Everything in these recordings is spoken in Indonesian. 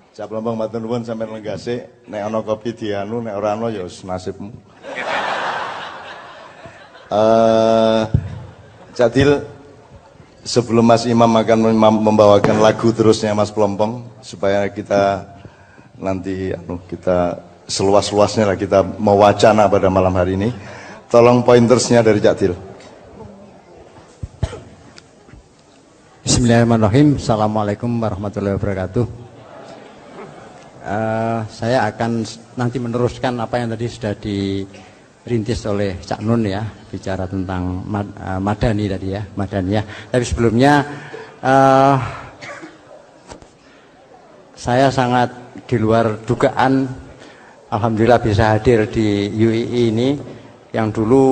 Cak Plompong matur nuwun sampeyan lenggase, nek ana kopi dianu, nek ora ana ya wis nasibmu. Cak Dil, sebelum Mas Imam akan membawakan lagu terusnya Mas Plompong supaya kita nanti kita seluas-luasnya lah kita mewacana pada malam hari ini. Tolong pointersnya dari Cak Dil. Bismillahirrahmanirrahim. Assalamualaikum warahmatullahi wabarakatuh. Saya akan nanti meneruskan apa yang tadi sudah dirintis oleh Cak Nun ya, bicara tentang Madani tadi ya, Madaniyah. Tapi sebelumnya saya sangat di luar dugaan, alhamdulillah bisa hadir di UII ini. Yang dulu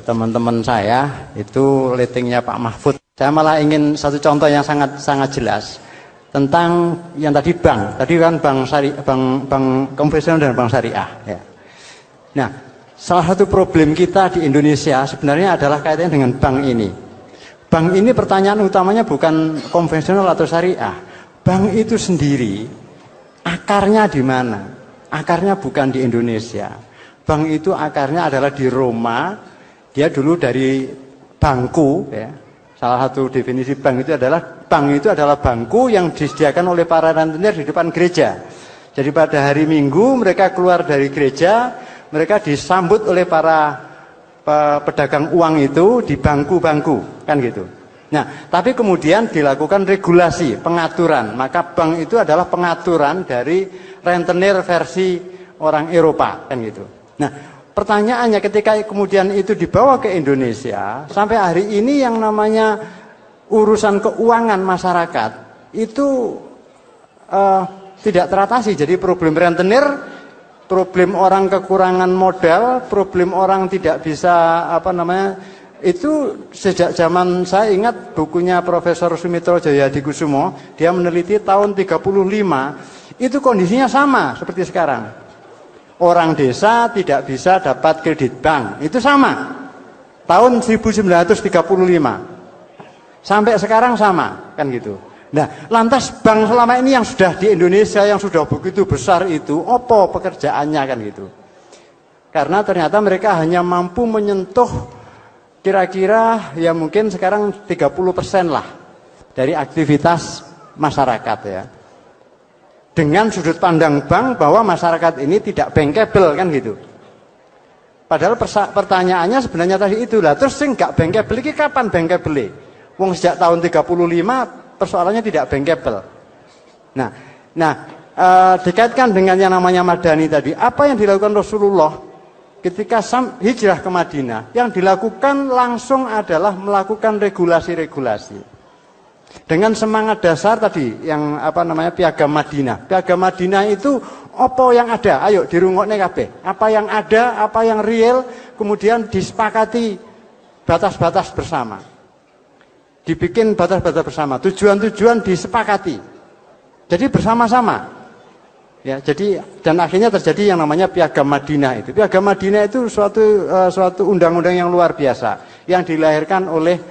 teman-teman saya itu ratingnya Pak Mahfud. Saya malah ingin satu contoh yang sangat jelas tentang yang tadi bank. Tadi kan bank konvensional dan bank syariah. Ya. Nah, salah satu problem kita di Indonesia sebenarnya adalah kaitannya dengan bank ini. Bank ini pertanyaan utamanya bukan konvensional atau syariah. Bank itu sendiri akarnya di mana? Akarnya bukan di Indonesia. Bank itu akarnya adalah di Roma. Dia dulu dari bangku ya. Salah satu definisi bank itu adalah bangku yang disediakan oleh para rentenir di depan gereja. Jadi pada hari Minggu mereka keluar dari gereja, mereka disambut oleh para pedagang uang itu di bangku-bangku, kan gitu. Nah, tapi kemudian dilakukan regulasi, pengaturan. Maka bank itu adalah pengaturan dari rentenir versi orang Eropa, kan gitu. Nah, pertanyaannya ketika kemudian itu dibawa ke Indonesia, sampai hari ini yang namanya urusan keuangan masyarakat itu tidak teratasi. Jadi problem rentenir, problem orang kekurangan modal, problem orang tidak bisa itu sejak zaman saya ingat bukunya Profesor Sumitro Jayadikusumo, dia meneliti tahun 35, itu kondisinya sama seperti sekarang. Orang desa tidak bisa dapat kredit bank. Itu sama. Tahun 1935. Sampai sekarang sama. Kan gitu. Nah, lantas bank selama ini yang sudah di Indonesia, yang sudah begitu besar itu, apa pekerjaannya kan gitu. Karena ternyata mereka hanya mampu menyentuh kira-kira ya mungkin sekarang 30% lah dari aktivitas masyarakat ya. Dengan sudut pandang bank bahwa masyarakat ini tidak bankable kan gitu. Padahal pertanyaannya sebenarnya tadi itulah. Terus sing gak bankable ini kapan bankable? Wong sejak tahun 35 persoalannya tidak bankable. Nah, dikaitkan dengan yang namanya Madani tadi, apa yang dilakukan Rasulullah ketika hijrah ke Madinah? Yang dilakukan langsung adalah melakukan regulasi-regulasi. Dengan semangat dasar tadi yang Piagam Madinah. Piagam Madinah itu apa yang ada? Ayo dirungokne kabeh. Apa yang ada, apa yang real, kemudian disepakati batas-batas bersama. Dibikin batas-batas bersama, tujuan-tujuan disepakati. Jadi bersama-sama. Ya, jadi dan akhirnya terjadi yang namanya Piagam Madinah itu. Piagam Madinah itu suatu undang-undang yang luar biasa yang dilahirkan oleh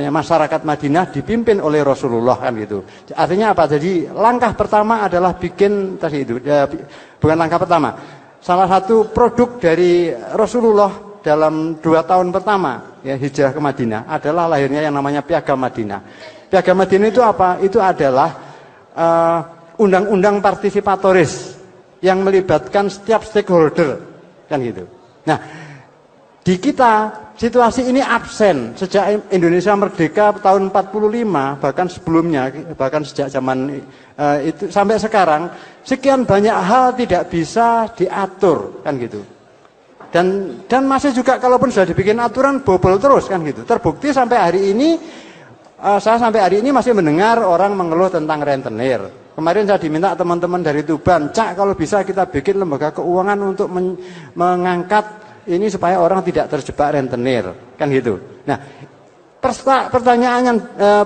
masyarakat Madinah dipimpin oleh Rasulullah kan gitu. Artinya apa? Jadi langkah pertama adalah bikin tadi itu bukan langkah pertama. Salah satu produk dari Rasulullah dalam 2 tahun pertama ya hijrah ke Madinah adalah lahirnya yang namanya Piagam Madinah. Piagam Madinah itu apa? Itu adalah undang-undang partisipatoris yang melibatkan setiap stakeholder kan gitu. Nah, di kita situasi ini absen sejak Indonesia merdeka tahun 45 bahkan sebelumnya bahkan sejak zaman itu sampai sekarang sekian banyak hal tidak bisa diatur kan gitu. Dan masih juga kalaupun sudah dibikin aturan bobol terus kan gitu. Terbukti sampai hari ini saya sampai hari ini masih mendengar orang mengeluh tentang rentenir. Kemarin saya diminta teman-teman dari Tuban, Cak kalau bisa kita bikin lembaga keuangan untuk mengangkat ini supaya orang tidak terjebak rentenir, kan gitu. Nah,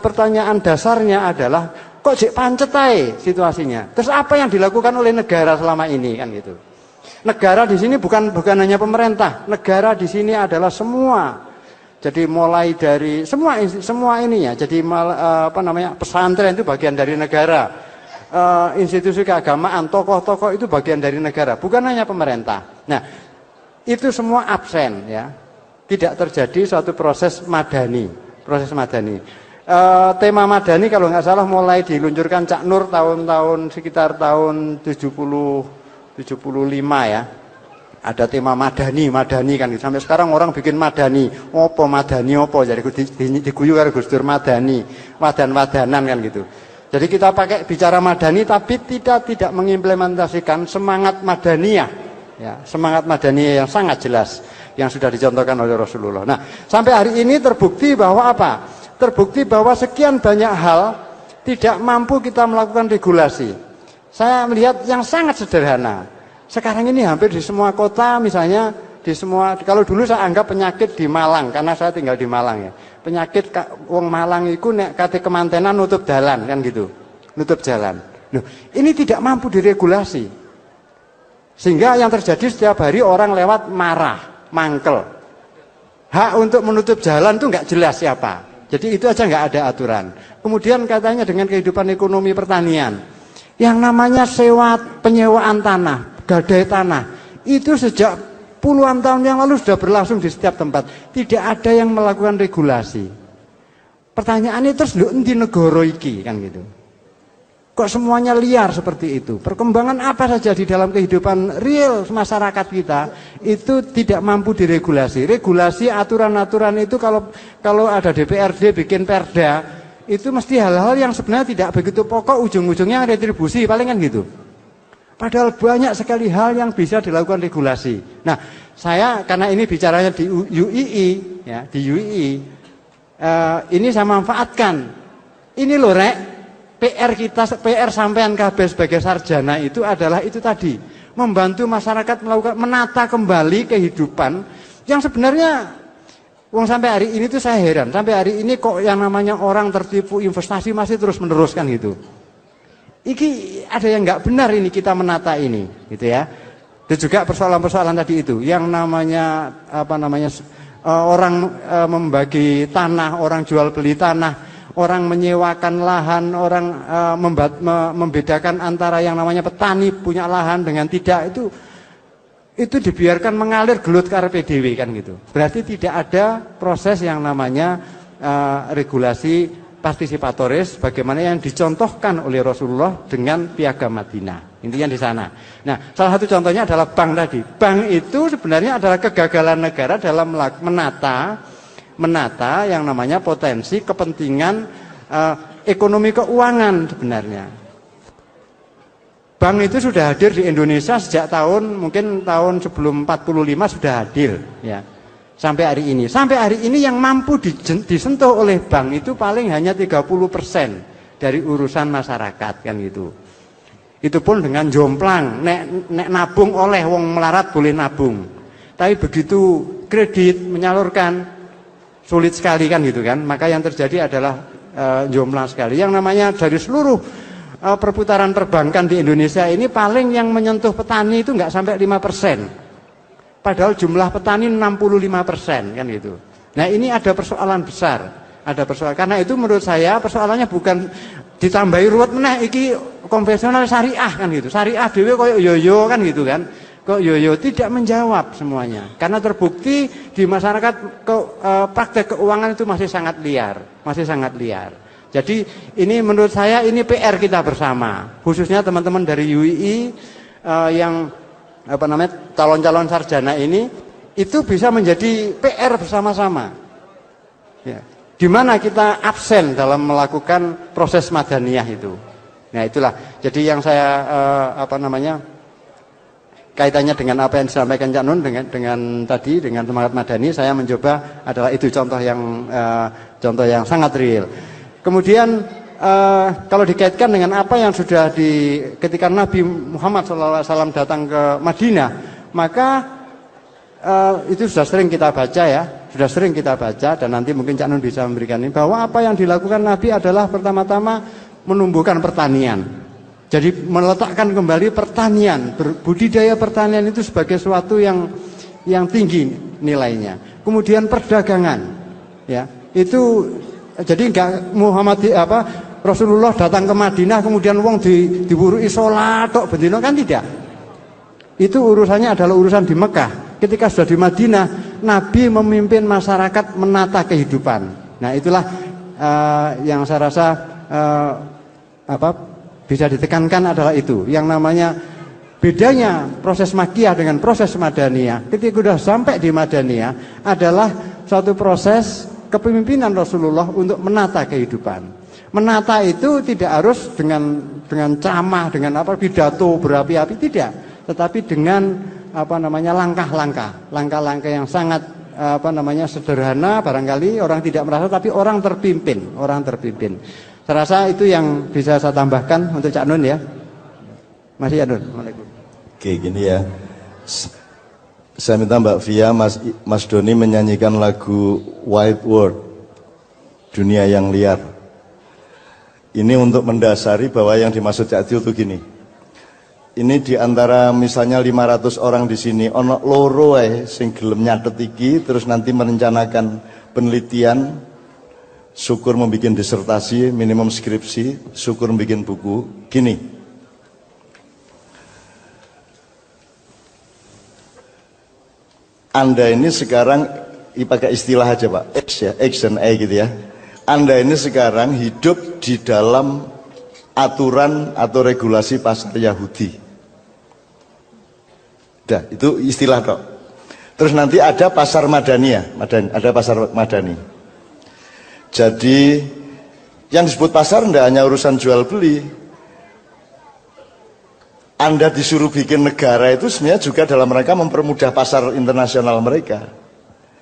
pertanyaan dasarnya adalah kok jek pancet ae situasinya. Terus apa yang dilakukan oleh negara selama ini kan gitu. Negara di sini bukan hanya pemerintah, negara di sini adalah semua. Jadi mulai dari semua ininya, jadi pesantren itu bagian dari negara, institusi keagamaan, tokoh-tokoh itu bagian dari negara, bukan hanya pemerintah. Nah, itu semua absen ya, tidak terjadi suatu proses madani. Tema madani kalau nggak salah mulai diluncurkan Cak Nur sekitar tahun 75 ya. Ada tema madani kan gitu. Sampai sekarang orang bikin madani opo jadi diguyu karo Gus Dur madani, wadan-wadanan kan gitu. Jadi kita pakai bicara madani tapi tidak mengimplementasikan semangat madaniyah ya, semangat madaniyah yang sangat jelas yang sudah dicontohkan oleh Rasulullah. Nah, sampai hari ini terbukti bahwa apa? Terbukti bahwa sekian banyak hal tidak mampu kita melakukan regulasi. Saya melihat yang sangat sederhana. Sekarang ini hampir di semua kota, misalnya kalau dulu saya anggap penyakit di Malang, karena saya tinggal di Malang ya. Penyakit wong Malang itu nek kate kemantenan nutup jalan kan gitu. Nutup jalan. Loh, ini tidak mampu diregulasi. Sehingga yang terjadi setiap hari orang lewat marah, mangkel. Hak untuk menutup jalan itu nggak jelas siapa. Jadi itu aja nggak ada aturan. Kemudian katanya dengan kehidupan ekonomi pertanian, yang namanya penyewaan tanah, gadai tanah, itu sejak puluhan tahun yang lalu sudah berlangsung di setiap tempat. Tidak ada yang melakukan regulasi. Pertanyaannya terus lho endi negara iki kan gitu. Kok semuanya liar seperti itu? Perkembangan apa saja di dalam kehidupan real masyarakat kita itu tidak mampu diregulasi. Regulasi aturan-aturan itu kalau ada DPRD bikin perda itu mesti hal-hal yang sebenarnya tidak begitu pokok, ujung-ujungnya retribusi paling kan gitu. Padahal banyak sekali hal yang bisa dilakukan regulasi. Nah, saya karena ini bicaranya di UII, ya, di UII, ini saya manfaatkan. Ini loh rek, PR sampean kabeh sebagai sarjana itu adalah itu tadi, membantu masyarakat menata kembali kehidupan yang sebenarnya, wong sampai hari ini tuh saya heran, sampai hari ini kok yang namanya orang tertipu investasi masih terus meneruskan gitu. Iki ada yang nggak benar ini kita menata ini, gitu ya. Dan juga persoalan-persoalan tadi itu, yang namanya orang membagi tanah, orang jual beli tanah, orang menyewakan lahan, orang membedakan antara yang namanya petani punya lahan dengan tidak, itu dibiarkan mengalir gelut karepe dhewe kan gitu. Berarti tidak ada proses yang namanya regulasi partisipatoris bagaimana yang dicontohkan oleh Rasulullah dengan Piagam Madinah. Intinya di sana. Nah, salah satu contohnya adalah bank tadi. Bank itu sebenarnya adalah kegagalan negara dalam menata yang namanya potensi kepentingan ekonomi keuangan sebenarnya. Bank itu sudah hadir di Indonesia sejak mungkin tahun sebelum 45 sudah hadir ya. Sampai hari ini yang mampu disentuh oleh bank itu paling hanya 30% dari urusan masyarakat kan gitu. Itu pun dengan jomplang, nek nabung oleh wong melarat boleh nabung. Tapi begitu kredit menyalurkan sulit sekali kan gitu kan. Maka yang terjadi adalah jomplang sekali. Yang namanya dari seluruh perputaran perbankan di Indonesia ini paling yang menyentuh petani itu nggak sampai 5%. Padahal jumlah petani 65% kan gitu. Nah ini ada persoalan besar, karena itu menurut saya persoalannya bukan ditambahi ruwet meneh iki konvensional syariah kan gitu. Syariah dhewe koyo yoyo kan gitu kan. Kok yoyo tidak menjawab semuanya. Karena terbukti di masyarakat praktek keuangan itu masih sangat liar. Jadi ini menurut saya ini PR kita bersama, khususnya teman-teman dari UII yang calon-calon sarjana ini itu bisa menjadi PR bersama-sama. Ya. Di mana kita absen dalam melakukan proses madaniyah itu. Nah itulah. Jadi yang saya kaitannya dengan apa yang disampaikan Cak Nun dengan semangat madani, saya mencoba adalah itu contoh yang sangat real. Kemudian kalau dikaitkan dengan apa yang sudah ketika Nabi Muhammad SAW datang ke Madinah, maka itu sudah sering kita baca dan nanti mungkin Cak Nun bisa memberikan ini, bahwa apa yang dilakukan Nabi adalah pertama-tama menumbuhkan pertanian. Jadi meletakkan kembali pertanian, budidaya pertanian itu sebagai sesuatu yang tinggi nilainya. Kemudian perdagangan Ya, itu jadi enggak Rasulullah datang ke Madinah kemudian wong diwuruki salat tok bendina kan tidak. Itu urusannya adalah urusan di Mekah. Ketika sudah di Madinah, Nabi memimpin masyarakat menata kehidupan. Nah, itulah yang saya rasa bisa ditekankan adalah itu. Yang namanya bedanya proses Makkiyah dengan proses Madaniyah. Ketika sudah sampai di Madaniyah adalah suatu proses kepemimpinan Rasulullah untuk menata kehidupan. Menata itu tidak harus dengan ceramah, dengan pidato berapi-api, tidak, tetapi dengan langkah-langkah yang sangat sederhana, barangkali orang tidak merasa, tapi orang terpimpin. Saya rasa itu yang bisa saya tambahkan untuk Cak Nun ya. Masih ya Nun. Oke, gini ya. Saya minta Mbak Via, Mas Doni menyanyikan lagu Wide World, Dunia yang Liar. Ini untuk mendasari bahwa yang dimaksud Cak Dio itu gini. Ini diantara misalnya 500 orang di sini, ono loro sing gelem nyatet iki, terus nanti merencanakan penelitian, syukur membuat disertasi, minimum skripsi, syukur membuat buku. Gini. Anda ini sekarang, pakai istilah aja Pak, X dan E gitu ya. Anda ini sekarang hidup di dalam aturan atau regulasi pasar Yahudi. Dah, itu istilah kok. Terus nanti ada pasar Madaniyah, ada pasar Madani. Jadi yang disebut pasar tidak hanya urusan jual beli. Anda disuruh bikin negara itu sebenarnya juga dalam mereka mempermudah pasar internasional mereka.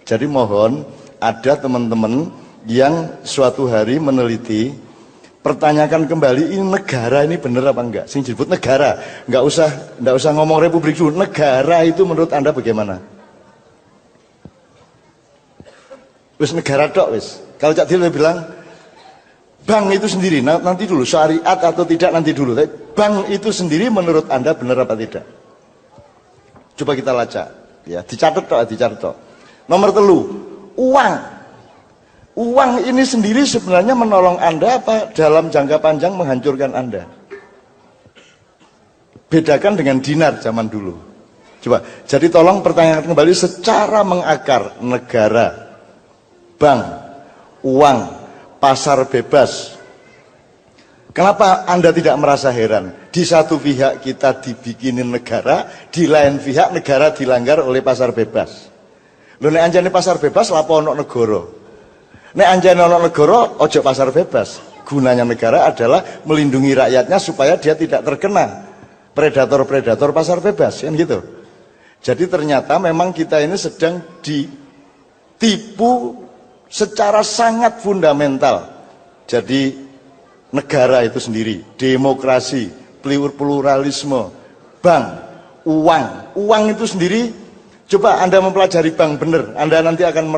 Jadi mohon ada teman-teman yang suatu hari meneliti, pertanyakan kembali ini negara ini benar apa enggak? Sing disebut negara, enggak usah ngomong republik dulu. Negara itu menurut Anda bagaimana? Wis negara tok wis. Kalau Cak Dil bilang bank itu sendiri, nanti dulu syariat atau tidak nanti dulu. Bank itu sendiri menurut Anda benar apa tidak? Coba kita lacak, ya dicatat tok. Nomor 3, uang. Uang ini sendiri sebenarnya menolong Anda apa dalam jangka panjang menghancurkan Anda? Bedakan dengan dinar zaman dulu. Coba, jadi tolong pertanyakan kembali secara mengakar. Negara, bank, uang, pasar bebas. Kenapa Anda tidak merasa heran? Di satu pihak kita dibikinin negara, di lain pihak negara dilanggar oleh pasar bebas. Lho nek anjane pasar bebas lapo ono negara? Nek anjane ono negara ojo pasar bebas. Gunanya negara adalah melindungi rakyatnya supaya dia tidak terkena predator-predator pasar bebas, kan gitu. Jadi ternyata memang kita ini sedang ditipu secara sangat fundamental. Jadi negara itu sendiri, demokrasi, pluralisme, bank, uang itu sendiri. Coba Anda mempelajari bank benar, Anda nanti akan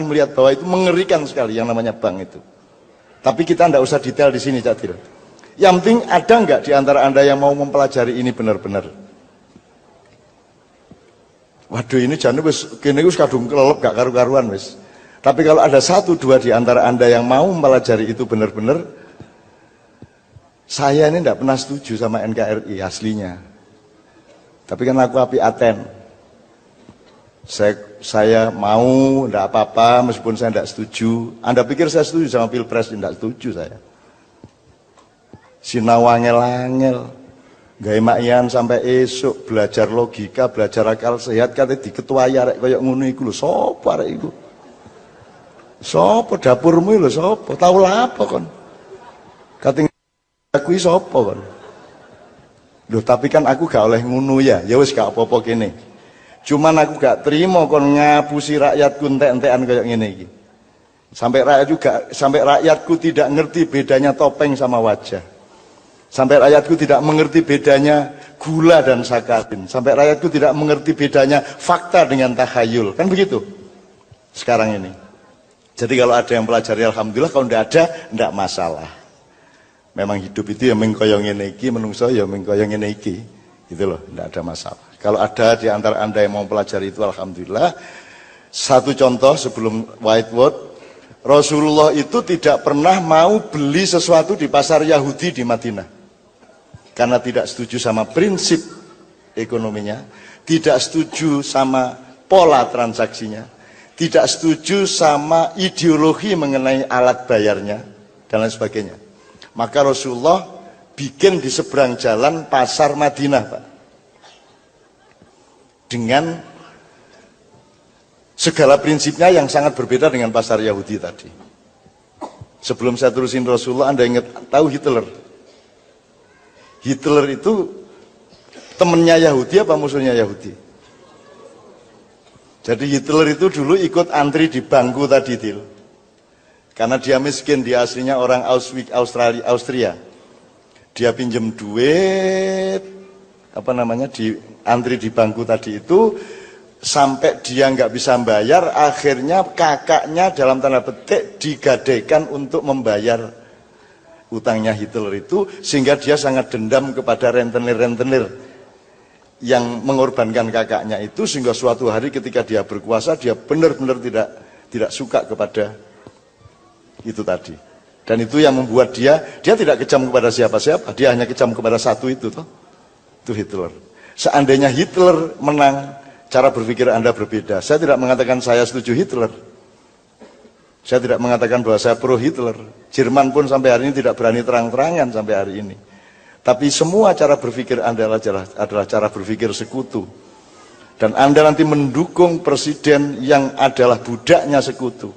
melihat bahwa itu mengerikan sekali yang namanya bank itu. Tapi kita tidak usah detail di sini, Cak Dil. Yang penting ada nggak di antara Anda yang mau mempelajari ini benar-benar? Waduh, ini jangan kini wis kadung kelelep gak karu-karuan wis. Tapi kalau ada 1-2 di antara Anda yang mau mempelajari itu benar-benar, saya ini tidak pernah setuju sama NKRI aslinya. Tapi kan aku api Aten. Saya mau, tidak apa-apa, meskipun saya tidak setuju. Anda pikir saya setuju sama Pilpres? Tidak setuju saya. Sinau angel-angel, gawe makyan sampai esok, belajar logika, belajar akal sehat, katanya diketuai arek kayak ngono iku lho, sapa arek iku? Sapa dapurmu lho, sapa? Tahu lah apa kon? Katanya aku sapa kon? Loh, tapi kan aku gak oleh ngono ya wis gak apa-apa kene. Cuman aku gak terima kon ngapusi rakyatku entek-entekan kayak ngene iki. Sampai rakyatku tidak ngerti bedanya topeng sama wajah. Sampai rakyatku tidak mengerti bedanya gula dan sakarin. Sampai rakyatku tidak mengerti bedanya fakta dengan takhayul. Kan begitu sekarang ini. Jadi kalau ada yang pelajari alhamdulillah, kalau tidak ada tidak masalah. Memang hidup itu ya mengkoyong ngene iki, menungso ya mengkoyong ngene iki. Gitu loh, tidak ada masalah. Kalau ada di antara Anda yang mau pelajari itu alhamdulillah. Satu contoh sebelum whiteboard, Rasulullah itu tidak pernah mau beli sesuatu di pasar Yahudi di Madinah. Karena tidak setuju sama prinsip ekonominya, tidak setuju sama pola transaksinya, tidak setuju sama ideologi mengenai alat bayarnya, dan lain sebagainya. Maka Rasulullah bikin di seberang jalan pasar Madinah, Pak. Dengan segala prinsipnya yang sangat berbeda dengan pasar Yahudi tadi. Sebelum saya terusin Rasulullah, Anda ingat tahu Hitler? Hitler itu temennya Yahudi apa musuhnya Yahudi? Jadi Hitler itu dulu ikut antri di bangku tadi, Til. Karena dia miskin, dia aslinya orang Austria. Dia pinjem duit, di antri di bangku tadi itu, sampai dia nggak bisa bayar, akhirnya kakaknya dalam tanda petik digadaikan untuk membayar utangnya Hitler itu, sehingga dia sangat dendam kepada rentenir-rentenir yang mengorbankan kakaknya itu, sehingga suatu hari ketika dia berkuasa, dia benar-benar tidak suka kepada itu tadi. Dan itu yang membuat dia tidak kejam kepada siapa-siapa, dia hanya kejam kepada satu itu Hitler. Seandainya Hitler menang, cara berpikir Anda berbeda. Saya tidak mengatakan saya setuju Hitler, saya tidak mengatakan bahwa saya pro Hitler. Jerman pun sampai hari ini tidak berani terang-terangan sampai hari ini. Tapi semua cara berpikir Anda adalah cara berpikir sekutu. Dan Anda nanti mendukung presiden yang adalah budaknya sekutu,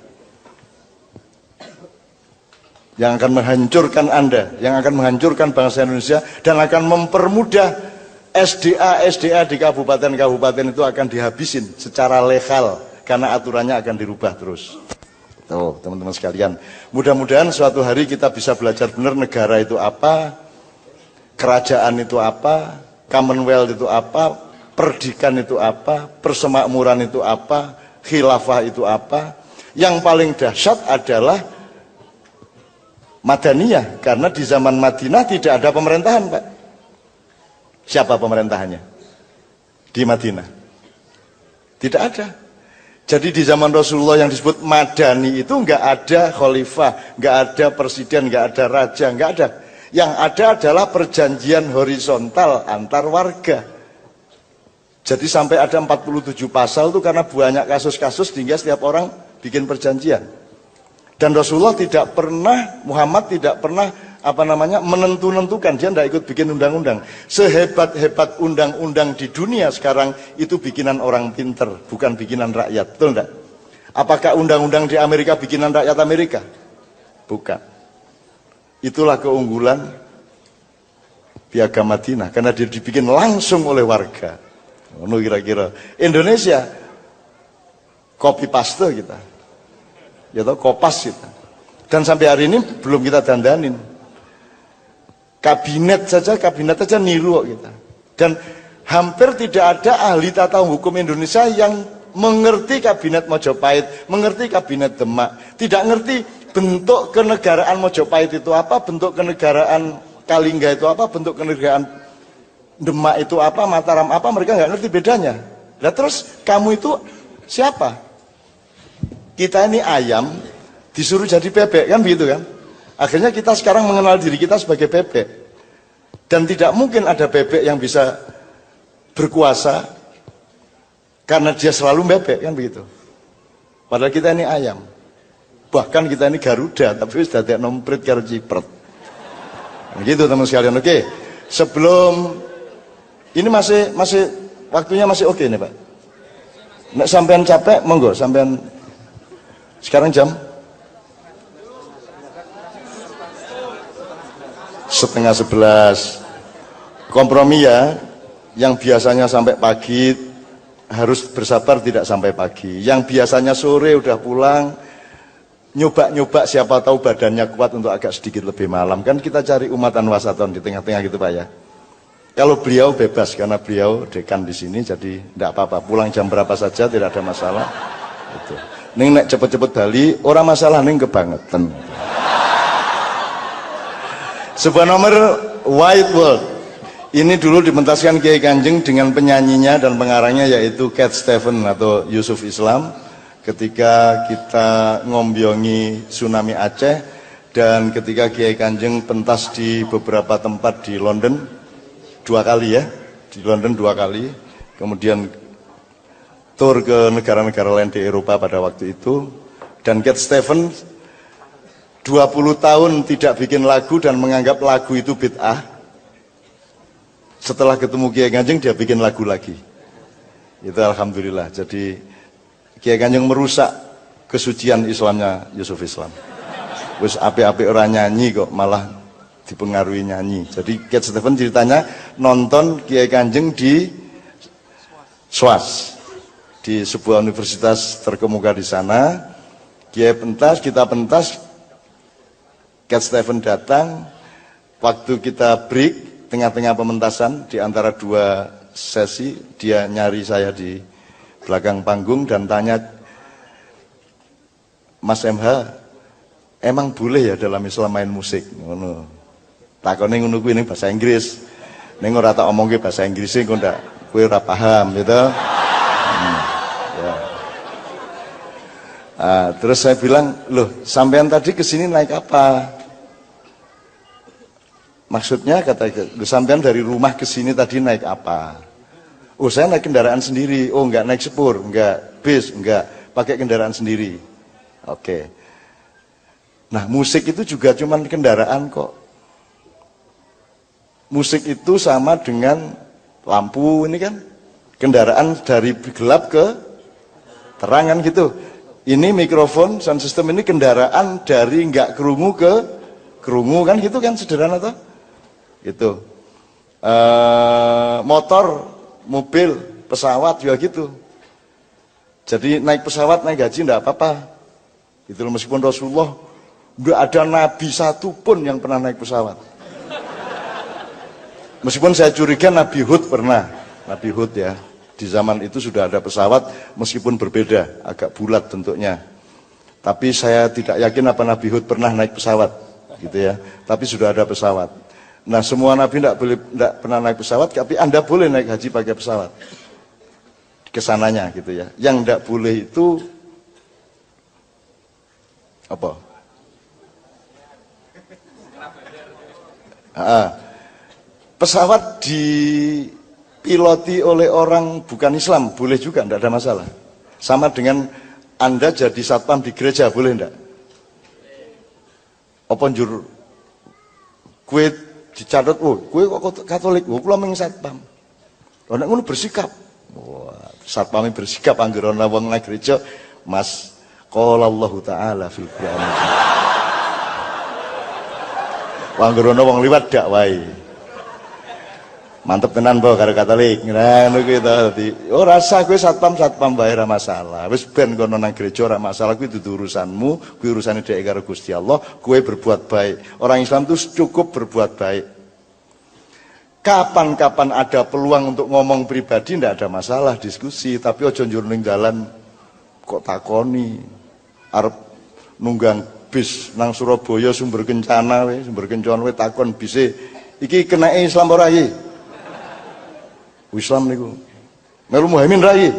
yang akan menghancurkan Anda, yang akan menghancurkan bangsa Indonesia, dan akan mempermudah SDA di kabupaten-kabupaten itu akan dihabisin secara legal, karena aturannya akan dirubah terus. Tuh, teman-teman sekalian, mudah-mudahan suatu hari kita bisa belajar benar negara itu apa, kerajaan itu apa, Commonwealth itu apa, perdikan itu apa, persemakmuran itu apa, khilafah itu apa. Yang paling dahsyat adalah Madaniyah, karena di zaman Madinah tidak ada pemerintahan, Pak. Siapa pemerintahannya di Madinah? Tidak ada. Jadi di zaman Rasulullah yang disebut Madani itu nggak ada khalifah, nggak ada presiden, nggak ada raja, nggak ada. Yang ada adalah perjanjian horizontal antar warga. Jadi sampai ada 47 pasal itu karena banyak kasus-kasus, sehingga setiap orang bikin perjanjian. Dan Rasulullah tidak pernah, Muhammad tidak pernah menentukan, dia tidak ikut bikin undang-undang. Sehebat-hebat undang-undang di dunia sekarang itu bikinan orang pinter, bukan bikinan rakyat, betul enggak? Apakah undang-undang di Amerika bikinan rakyat Amerika? Bukan. Itulah keunggulan Piagam Madinah, karena dia dibikin langsung oleh warga. Kira-kira Indonesia copy paste kita, ya toh, kopas kita. Dan sampai hari ini belum kita dandanin. Kabinet saja niru kita. Dan hampir tidak ada ahli tata hukum Indonesia yang mengerti kabinet Mojopahit, mengerti kabinet Demak, tidak ngerti bentuk kenegaraan Mojopahit itu apa, bentuk kenegaraan Kalingga itu apa, bentuk kenegaraan Demak itu apa, Mataram apa, mereka nggak ngerti bedanya. Nah terus kamu itu siapa? Kita ini ayam disuruh jadi bebek, kan begitu kan? Akhirnya kita sekarang mengenal diri kita sebagai bebek. Dan tidak mungkin ada bebek yang bisa berkuasa karena dia selalu bebek, kan begitu. Padahal kita ini ayam. Bahkan kita ini Garuda, tapi sudah tidak nomprit karo cipret. Begitu teman sekalian. Oke. Sebelum ini masih waktunya masih oke nih, Pak. Nek sampean capek, monggo sampean. Sekarang jam 10:30. Kompromi ya, yang biasanya sampai pagi harus bersabar tidak sampai pagi. Yang biasanya sore udah pulang, nyoba-nyoba siapa tahu badannya kuat untuk agak sedikit lebih malam. Kan kita cari umatan wasaton di tengah-tengah gitu, Pak ya. Kalau beliau bebas karena beliau dekan di sini, jadi tidak apa-apa. Pulang jam berapa saja tidak ada masalah. Gitu. Ning nek cepet-cepet bali, orang masalah ning kebangetan. Sebuah nomor White World. Ini dulu dipentaskan Kiai Kanjeng dengan penyanyinya dan pengarangnya yaitu Cat Stevens atau Yusuf Islam. ketika kita ngombyongi tsunami Aceh, dan ketika Kiai Kanjeng pentas di beberapa tempat di London 2 kali ya, di London 2 kali, kemudian tur ke negara-negara lain di Eropa pada waktu itu, dan Cat Stevens 20 tahun tidak bikin lagu dan menganggap lagu itu bid'ah. Setelah ketemu Kiai Kanjeng dia bikin lagu lagi. Itu alhamdulillah. Jadi Kiai Kanjeng merusak kesucian Islamnya Yusuf Islam. Wis apik-apik orang nyanyi kok malah dipengaruhi nyanyi. Jadi Cat Stevens ceritanya nonton Kiai Kanjeng di SWAS, di sebuah universitas terkemuka di sana. Kiai pentas, kita pentas, Cat Stevens datang, waktu kita break tengah-tengah pementasan di antara 2 sesi, dia nyari saya di belakang panggung dan tanya, Mas MH, emang boleh ya dalam Islam main musik? Ngono. Takone ngono kuwi ning bahasa Inggris. Ning ora tak omongke bahasa Inggris kok ndak kowe ora paham gitu. Ya. Terus saya bilang, "Loh, sampean tadi kesini naik apa?" Maksudnya kata sampean dari rumah ke sini tadi naik apa? Oh, saya naik kendaraan sendiri. Oh, enggak naik sepur, enggak bis, enggak, pakai kendaraan sendiri. Oke. Nah, musik itu juga cuman kendaraan kok. Musik itu sama dengan lampu ini kan. Kendaraan dari gelap ke terang kan gitu. Ini mikrofon, sound system ini kendaraan dari enggak kerungu ke kerungu kan gitu kan, sederhana toh? Gitu. Motor, mobil, pesawat juga gitu. Jadi naik pesawat, naik haji enggak apa-apa. Gitu loh, meskipun Rasulullah enggak ada nabi satu pun yang pernah naik pesawat. Meskipun saya curiga Nabi Hud pernah. Nabi Hud ya. Di zaman itu sudah ada pesawat meskipun berbeda, agak bulat bentuknya. Tapi saya tidak yakin apa Nabi Hud pernah naik pesawat gitu ya. Tapi sudah ada pesawat. Nah, semua nabi tidak pernah naik pesawat, tapi Anda boleh naik haji pakai pesawat. Kesananya gitu ya. Yang tidak boleh itu apa? Pesawat dipiloti oleh orang bukan Islam, boleh juga, tidak ada masalah. Sama dengan Anda jadi satpam di gereja, boleh tidak? Apa njur kue dicatat, kue kok Katolik, kula mung satpam. Lha nek ngono bersikap. Wah, satpame bersikap anggere ana wong nang gereja, Mas, qala Allah taala fil Qur'an. Anggere ana wong liwat dak wae. Mantep tenan po karo Katolik. Nah, ngono kuwi to dadi. Oh, rasa kowe satpam wae ora masalah. Wis ben kono nang gereja ora masalah, kuwi dudu urusanmu, kuwi urusane dhek karo Gusti Allah, kowe berbuat baik. Orang Islam itu cukup berbuat baik. Kapan-kapan ada peluang untuk ngomong pribadi ndak ada masalah, diskusi, tapi aja njur ning dalan kok takoni. Arep nunggang bis nang Surabaya Sumber Kencana Sumber Kencana takon bise iki kenake Islam ora iki? Islam niku. Melu Muhammad ra iki?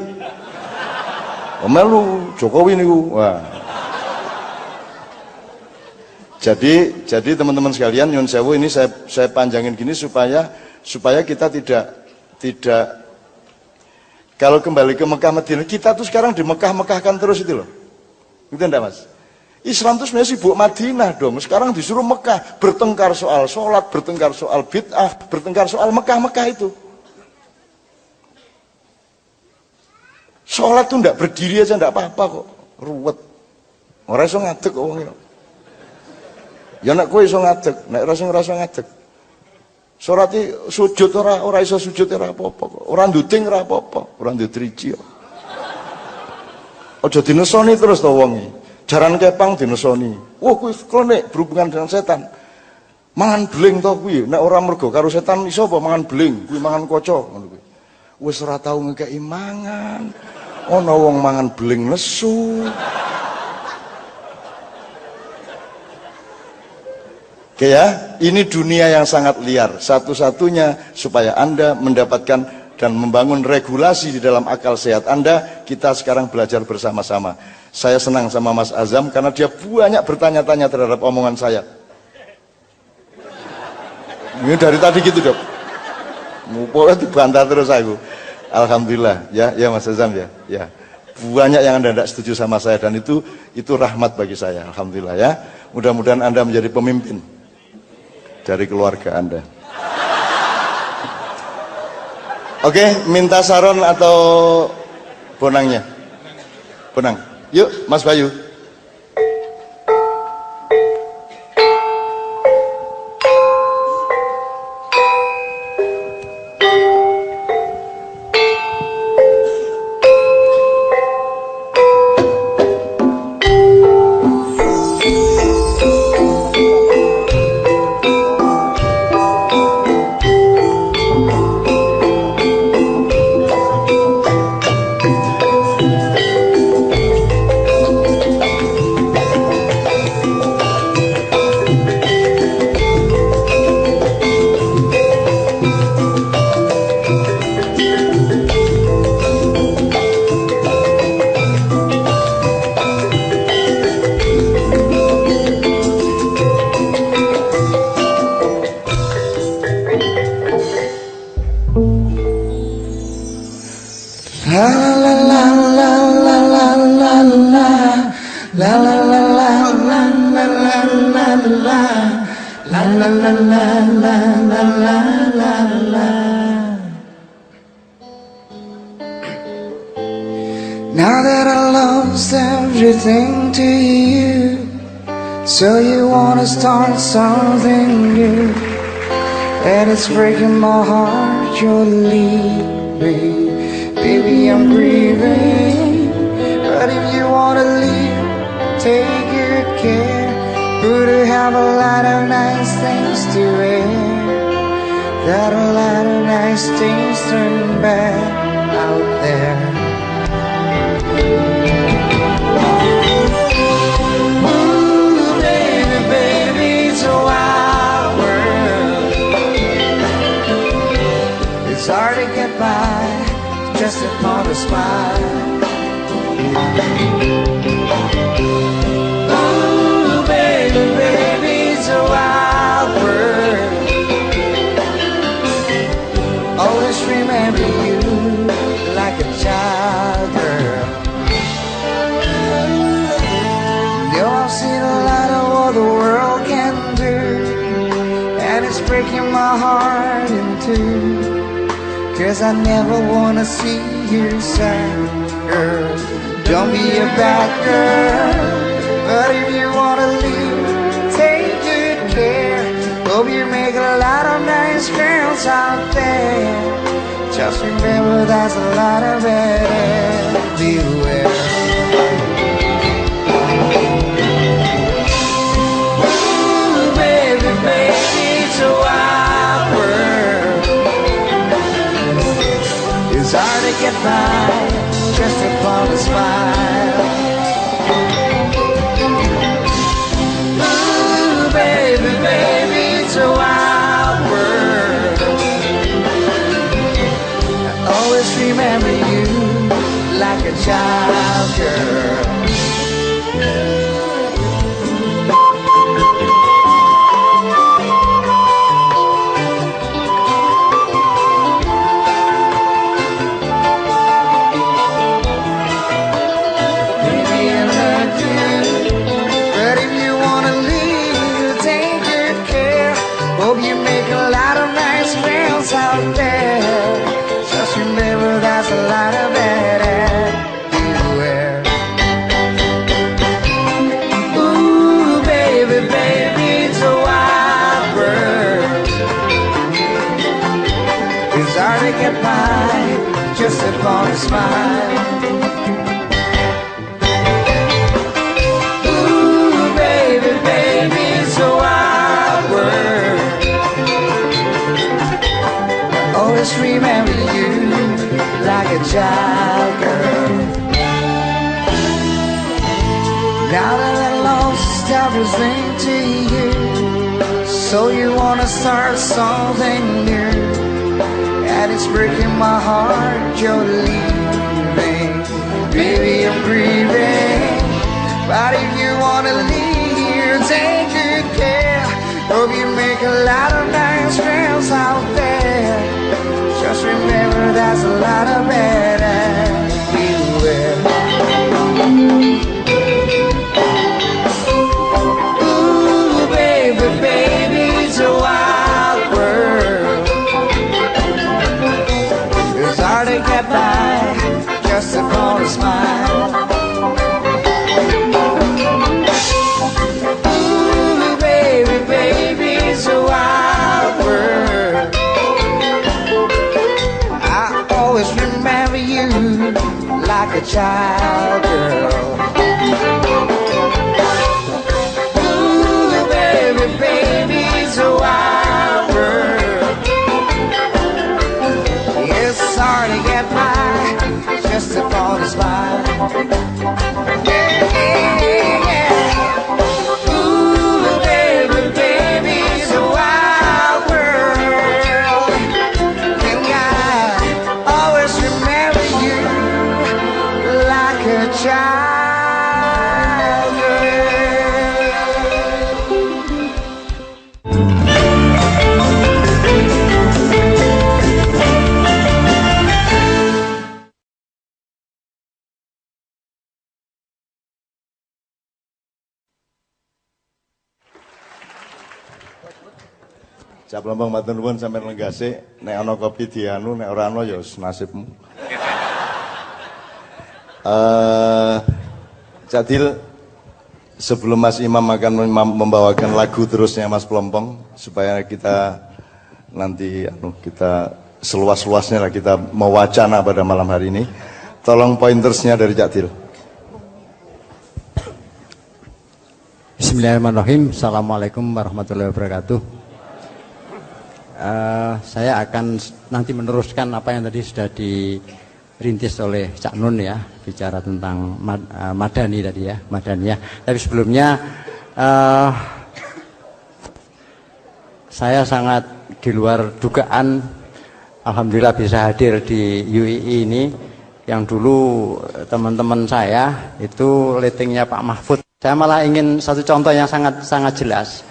Melu Jokowi niku. Wah. Jadi teman-teman sekalian, nyun sewu, ini saya panjangin gini supaya kita tidak kalau kembali ke Mekah Madinah, kita tuh sekarang di Mekah-Mekahkan terus itu loh. Gitu enggak, Mas? Islam tuh sebenarnya sibuk Madinah dong. Sekarang disuruh Mekah, bertengkar soal sholat, bertengkar soal bid'ah, bertengkar soal Mekah-Mekah itu. Sholat tuh enggak berdiri aja enggak apa-apa kok, ruwet. Ora iso ngadeg kok wong ya. Ya nek kowe iso ngadeg, nek ora iso ngadeg. Salat sujud ora iso sujud ora apa-apa kok. Ora nduting ora apa-apa, ora ndut driji kok. Aja dinesoni terus to wong iki. Jaran kepang dinesoni. Wah, kuwi klenik berhubungan dengan setan. Mangan beling to kuwi, nek ora mergo karo setan iso apa mangan beling, kuwi mangan kaca ngono kuwi. Wis ora tau ngekeki mangan. Ana wong mangan beling nesu. Oke ya, ini dunia yang sangat liar. Satu-satunya supaya Anda mendapatkan dan membangun regulasi di dalam akal sehat Anda, kita sekarang belajar bersama-sama. Saya senang sama Mas Azam karena dia banyak bertanya-tanya terhadap omongan saya. Ini dari tadi gitu dok, pokoknya dibantah terus aku. Alhamdulillah, ya Mas Azam ya. Banyak yang Anda tidak setuju sama saya dan itu rahmat bagi saya. Alhamdulillah ya. Mudah-mudahan Anda menjadi pemimpin dari keluarga Anda. Oke, minta saron atau bonangnya? Bonang. Yuk, Mas Bayu. Now that I lost everything to you, so you wanna start something new, and it's breaking my heart you're leaving. Baby, I'm grieving, but if you wanna leave, take good care. Would have a lot of nice things to wear, got a lot of nice things turn bad out there. Ooh, baby, baby, it's a wild world. It's hard to get by just upon a smile. Ooh, baby, baby, it's a wild world. Always remember you like a child, girl. I've seen a lot of what the world can do, and it's breaking my heart in two, 'cause I never wanna see you sad, girl. Don't be a bad girl, but if you wanna leave, take good care. Hope you make a lot of nice girls out there. Just remember there's a lot of it everywhere. Baby, it's a wild world. It's hard to get by just upon a smile. Ooh, baby, baby, it's a wild world. I always remember you like a child, girl. Out there, just remember there's a lot of it everywhere. Ooh, baby, baby, it's a wild world. It's hard to get by just upon a smile. Ooh, baby, baby, it's a wild world. Always remember you like a child, girl. Now that I lost everything to you, so you wanna start something new, and it's breaking my heart. You're leaving, baby, I'm grieving. But if you wanna leave, take good care. Hope you make a lot of nice friends out there. Just remember there's a lot of bad everywhere. Ooh, baby, baby, it's a wild world. It's hard to get by just upon a smile. Ooh, baby, baby, it's a wild world. I always remember you like a child girl. Ooh, baby, baby, it's a wild world. It's hard to get by just upon a smile. Yeah, yeah, yeah. Ooh, baby, baby, it's a wild world. And I always remember you like a child girl. Cak Plompong matur nuwun sampeyan lenggase, nek ana kopi dianu, nek ora ana ya nasibmu. Cak Dil, sebelum Mas Imam akan membawakan lagu terusnya Mas Plompong, supaya kita nanti kita seluas-luasnya lah kita mewacana pada malam hari ini. Tolong pointersnya dari Cak Dil. Bismillahirrahmanirrahim. Assalamualaikum warahmatullahi wabarakatuh. Saya akan nanti meneruskan apa yang tadi sudah dirintis oleh Cak Nun ya, bicara tentang Madani tadi ya, Madaniyah. Tapi sebelumnya saya sangat di luar dugaan, alhamdulillah bisa hadir di UII ini. Yang dulu teman-teman saya itu ratingnya Pak Mahfud. Saya malah ingin satu contoh yang sangat jelas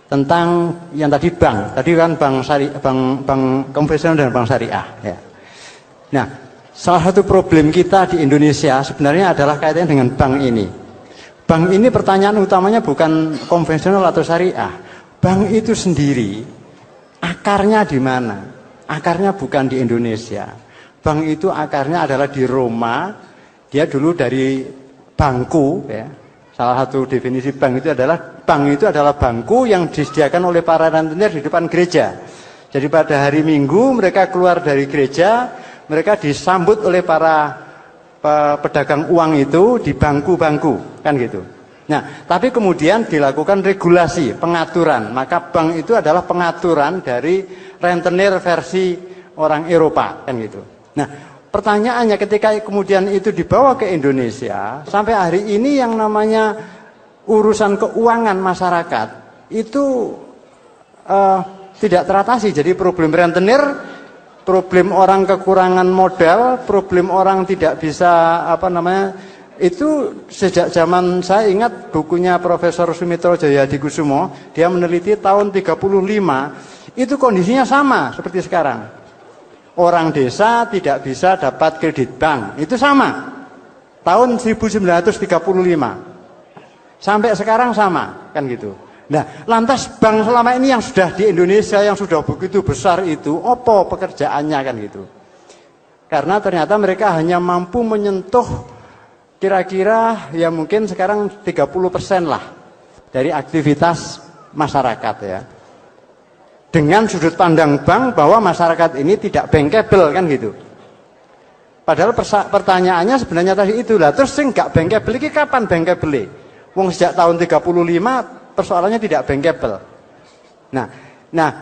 tentang yang tadi tadi kan bank konvensional dan bank syariah ya. Nah, salah satu problem kita di Indonesia sebenarnya adalah kaitannya dengan bank ini. Bank ini pertanyaan utamanya bukan konvensional atau syariah. Bank itu sendiri akarnya di mana? Akarnya bukan di Indonesia. Bank itu akarnya adalah di Roma. Dia dulu dari bangku ya. Salah satu definisi bank itu adalah bangku yang disediakan oleh para rentenir di depan gereja. Jadi pada hari Minggu mereka keluar dari gereja, mereka disambut oleh para pedagang uang itu di bangku-bangku, kan gitu. Nah, tapi kemudian dilakukan regulasi, pengaturan. Maka bank itu adalah pengaturan dari rentenir versi orang Eropa, kan gitu. Nah, pertanyaannya ketika kemudian itu dibawa ke Indonesia, sampai hari ini yang namanya urusan keuangan masyarakat itu tidak teratasi. Jadi problem rentenir, problem orang kekurangan modal, problem orang tidak bisa itu sejak zaman saya ingat bukunya Profesor Sumitro Jayadikusumo, dia meneliti tahun 35, itu kondisinya sama seperti sekarang. Orang desa tidak bisa dapat kredit bank, itu sama. Tahun 1935. Sampai sekarang sama, kan gitu. Nah, lantas bank selama ini yang sudah di Indonesia, yang sudah begitu besar itu, apa pekerjaannya, kan gitu. Karena ternyata mereka hanya mampu menyentuh kira-kira ya mungkin sekarang 30% lah dari aktivitas masyarakat ya. Dengan sudut pandang bank bahwa masyarakat ini tidak bankable, kan gitu. Padahal pertanyaannya sebenarnya tadi itulah, terus sing gak bankable ini kapan bankable? Wong sejak tahun 35 persoalannya tidak bankable. Nah,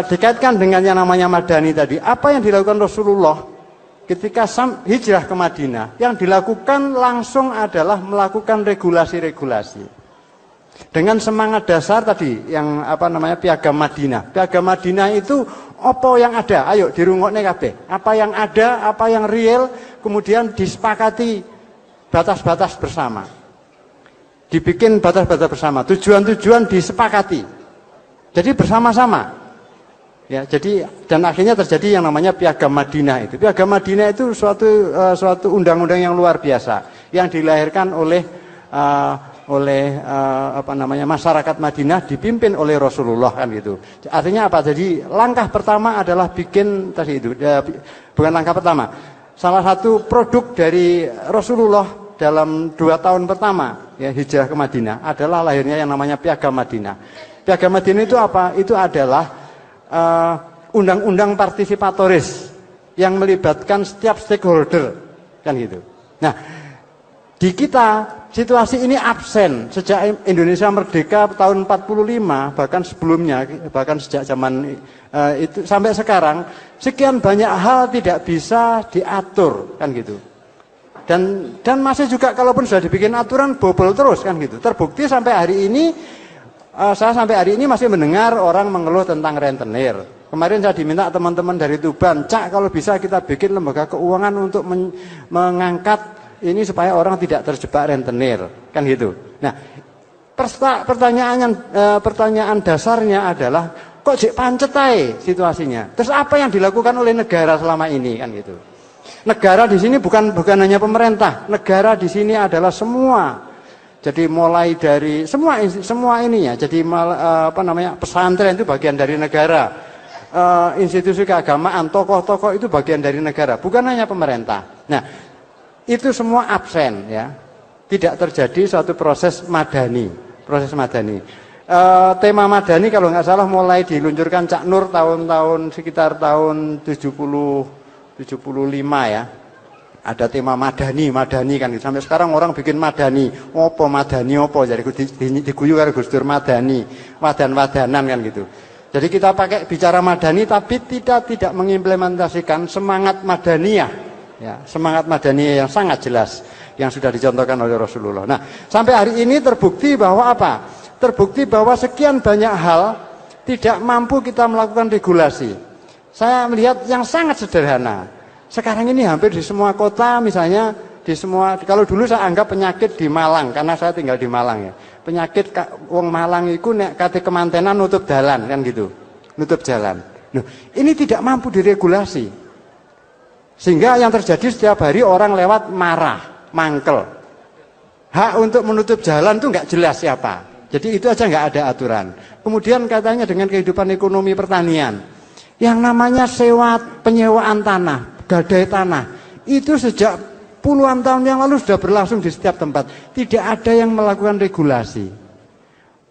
dikaitkan dengan yang namanya Madani tadi, apa yang dilakukan Rasulullah ketika hijrah ke Madinah? Yang dilakukan langsung adalah melakukan regulasi-regulasi. Dengan semangat dasar tadi yang piagam Madinah. Piagam Madinah itu Apa yang ada? Ayo dirungokne kabeh. Apa yang ada, apa yang real, kemudian disepakati batas-batas bersama. Dibikin batas-batas bersama, tujuan-tujuan disepakati. Jadi bersama-sama. Ya, jadi dan akhirnya terjadi yang namanya Piagam Madinah itu. Piagam Madinah itu suatu undang-undang yang luar biasa yang dilahirkan oleh masyarakat Madinah dipimpin oleh Rasulullah kan gitu. Artinya apa? Jadi langkah pertama adalah bikin tadi itu bukan langkah pertama. Salah satu produk dari Rasulullah dalam 2 tahun pertama ya hijrah ke Madinah adalah lahirnya yang namanya Piagam Madinah. Piagam Madinah itu apa? Itu adalah undang-undang partisipatoris yang melibatkan setiap stakeholder kan gitu. Nah, di kita situasi ini absen sejak Indonesia merdeka tahun 45 bahkan sebelumnya bahkan sejak zaman itu sampai sekarang sekian banyak hal tidak bisa diatur kan gitu. Dan masih juga kalaupun sudah dibikin aturan bobol terus kan gitu. Terbukti sampai hari ini saya sampai hari ini masih mendengar orang mengeluh tentang rentenir. Kemarin saya diminta teman-teman dari Tuban, Cak kalau bisa kita bikin lembaga keuangan untuk mengangkat ini supaya orang tidak terjebak rentenir, kan gitu. Nah, pertanyaan dasarnya adalah kok jek pancet ae situasinya. Terus apa yang dilakukan oleh negara selama ini, kan gitu. Negara di sini bukan hanya pemerintah, negara di sini adalah semua. Jadi mulai dari semua ininya. Jadi pesantren itu bagian dari negara. Institusi keagamaan, tokoh-tokoh itu bagian dari negara, bukan hanya pemerintah. Nah, itu semua absen ya. Tidak terjadi suatu proses madani. Tema madani kalau nggak salah mulai diluncurkan Cak Nur sekitar tahun 75 ya. Ada tema madani kan gitu. Sampai sekarang orang bikin madani opo jadi diguyu karo Gus Dur madani wadan-wadanan kan gitu. Jadi kita pakai bicara madani tapi tidak mengimplementasikan semangat madaniyah ya, semangat madaniyah yang sangat jelas yang sudah dicontohkan oleh Rasulullah. Nah, sampai hari ini terbukti bahwa apa? Terbukti bahwa sekian banyak hal tidak mampu kita melakukan regulasi. Saya melihat yang sangat sederhana. Sekarang ini hampir di semua kota misalnya kalau dulu saya anggap penyakit di Malang karena saya tinggal di Malang ya. Penyakit wong Malang itu nek kate kemantenan nutup dalan kan gitu. Nutup jalan. Nah, ini tidak mampu diregulasi. Sehingga yang terjadi setiap hari orang lewat marah, mangkel. Hak untuk menutup jalan itu nggak jelas siapa. Jadi itu aja nggak ada aturan. Kemudian katanya dengan kehidupan ekonomi pertanian yang namanya penyewaan tanah, gadai tanah itu sejak puluhan tahun yang lalu sudah berlangsung di setiap tempat. Tidak ada yang melakukan regulasi.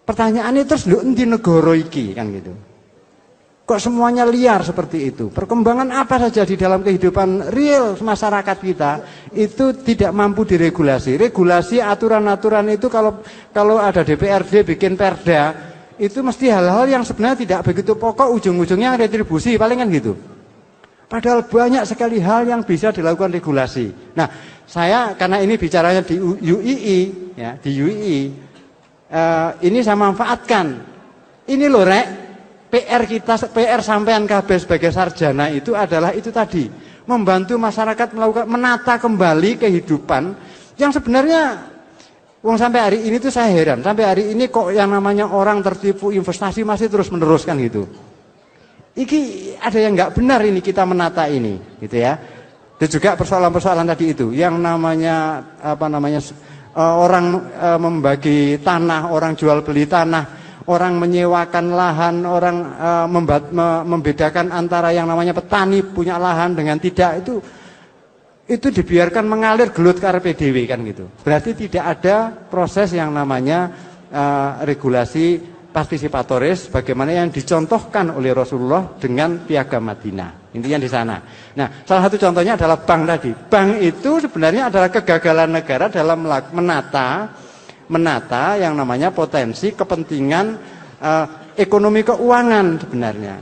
Pertanyaannya terus lho endi negara iki kan gitu. Kok semuanya liar seperti itu? Perkembangan apa saja di dalam kehidupan real masyarakat kita itu tidak mampu diregulasi. Regulasi aturan-aturan itu kalau ada DPRD bikin perda itu mesti hal-hal yang sebenarnya tidak begitu pokok, ujung-ujungnya retribusi paling kan gitu. Padahal banyak sekali hal yang bisa dilakukan regulasi. Nah, saya karena ini bicaranya di UII, ya, di UII, ini saya manfaatkan. Ini loh rek, PR sampean kabeh sebagai sarjana itu adalah itu tadi, membantu masyarakat menata kembali kehidupan yang sebenarnya, sampai hari ini tuh saya heran, sampai hari ini kok yang namanya orang tertipu investasi masih terus meneruskan gitu. Iki ada yang nggak benar ini kita menata ini, gitu ya. Dan juga persoalan-persoalan tadi itu, yang namanya orang membagi tanah, orang jual beli tanah, orang menyewakan lahan, orang membedakan antara yang namanya petani punya lahan dengan tidak itu dibiarkan mengalir gelut karepe dhewe kan gitu. Berarti tidak ada proses yang namanya regulasi partisipatoris bagaimana yang dicontohkan oleh Rasulullah dengan Piagam Madinah. Intinya di sana. Nah, salah satu contohnya adalah bank tadi. Bank itu sebenarnya adalah kegagalan negara dalam menata yang namanya potensi kepentingan ekonomi keuangan sebenarnya.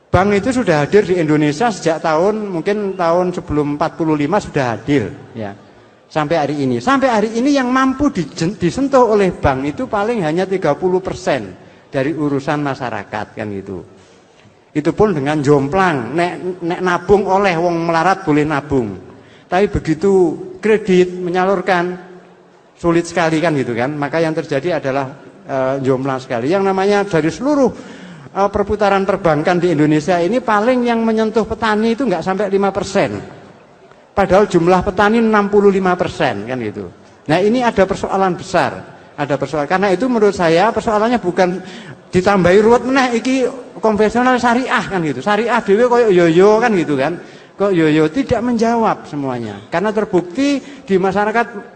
Bank itu sudah hadir di Indonesia sejak mungkin tahun sebelum 45 sudah hadir ya. Sampai hari ini yang mampu disentuh oleh bank itu paling hanya 30% dari urusan masyarakat kan gitu. Itu pun dengan jomplang, nek nabung oleh wong melarat boleh nabung. Tapi begitu kredit menyalurkan sulit sekali kan gitu kan. Maka yang terjadi adalah jomplang sekali. Yang namanya dari seluruh perputaran perbankan di Indonesia ini paling yang menyentuh petani itu nggak sampai 5%. Padahal jumlah petani 65% kan gitu. Nah ini ada persoalan besar, ada persoalan. Karena itu menurut saya persoalannya bukan ditambahi ruwet meneh iki konvensional syariah kan gitu. Syariah dhewe koyo yoyo kan gitu kan. Kok yoyo tidak menjawab semuanya. Karena terbukti di masyarakat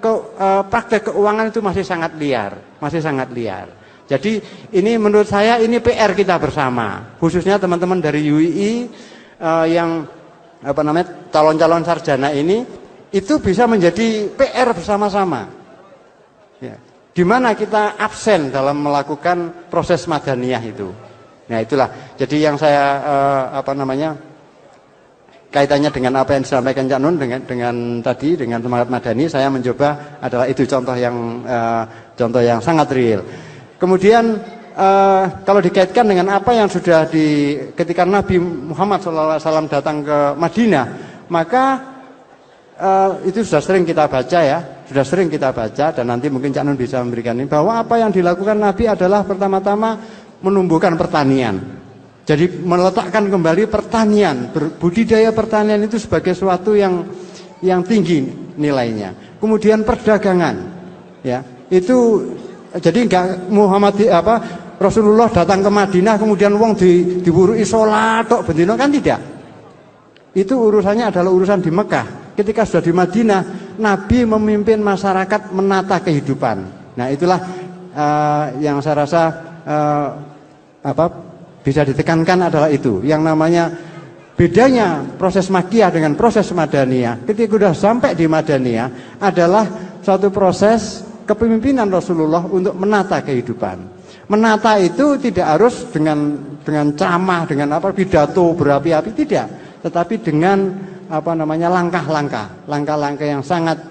praktek keuangan itu masih sangat liar, masih sangat liar. Jadi ini menurut saya ini PR kita bersama, khususnya teman-teman dari UII yang calon-calon sarjana ini itu bisa menjadi PR bersama-sama. Ya. Di mana kita absen dalam melakukan proses madaniyah itu. Nah itulah. Jadi yang saya kaitannya dengan apa yang disampaikan Cak Nun dengan semangat madani, saya mencoba adalah itu contoh yang sangat real. Kemudian kalau dikaitkan dengan apa yang sudah ketika Nabi Muhammad SAW datang ke Madinah, maka itu sudah sering kita baca ya, sudah sering kita baca dan nanti mungkin Cak Nun bisa memberikan ini bahwa apa yang dilakukan Nabi adalah pertama-tama menumbuhkan pertanian. Jadi meletakkan kembali pertanian, budidaya pertanian itu sebagai suatu yang tinggi nilainya. Kemudian perdagangan, ya itu jadi enggak Rasulullah datang ke Madinah kemudian wong diwuruki salat tok bendina kan tidak. Itu urusannya adalah urusan di Mekah. Ketika sudah di Madinah, Nabi memimpin masyarakat menata kehidupan. Nah itulah yang saya rasa bisa ditekankan adalah itu. Yang namanya bedanya proses Makkiyah dengan proses Madaniyah. Ketika sudah sampai di Madaniyah adalah suatu proses kepemimpinan Rasulullah untuk menata kehidupan. Menata itu tidak harus dengan ceramah, dengan pidato berapi-api, tidak. Tetapi dengan langkah-langkah yang sangat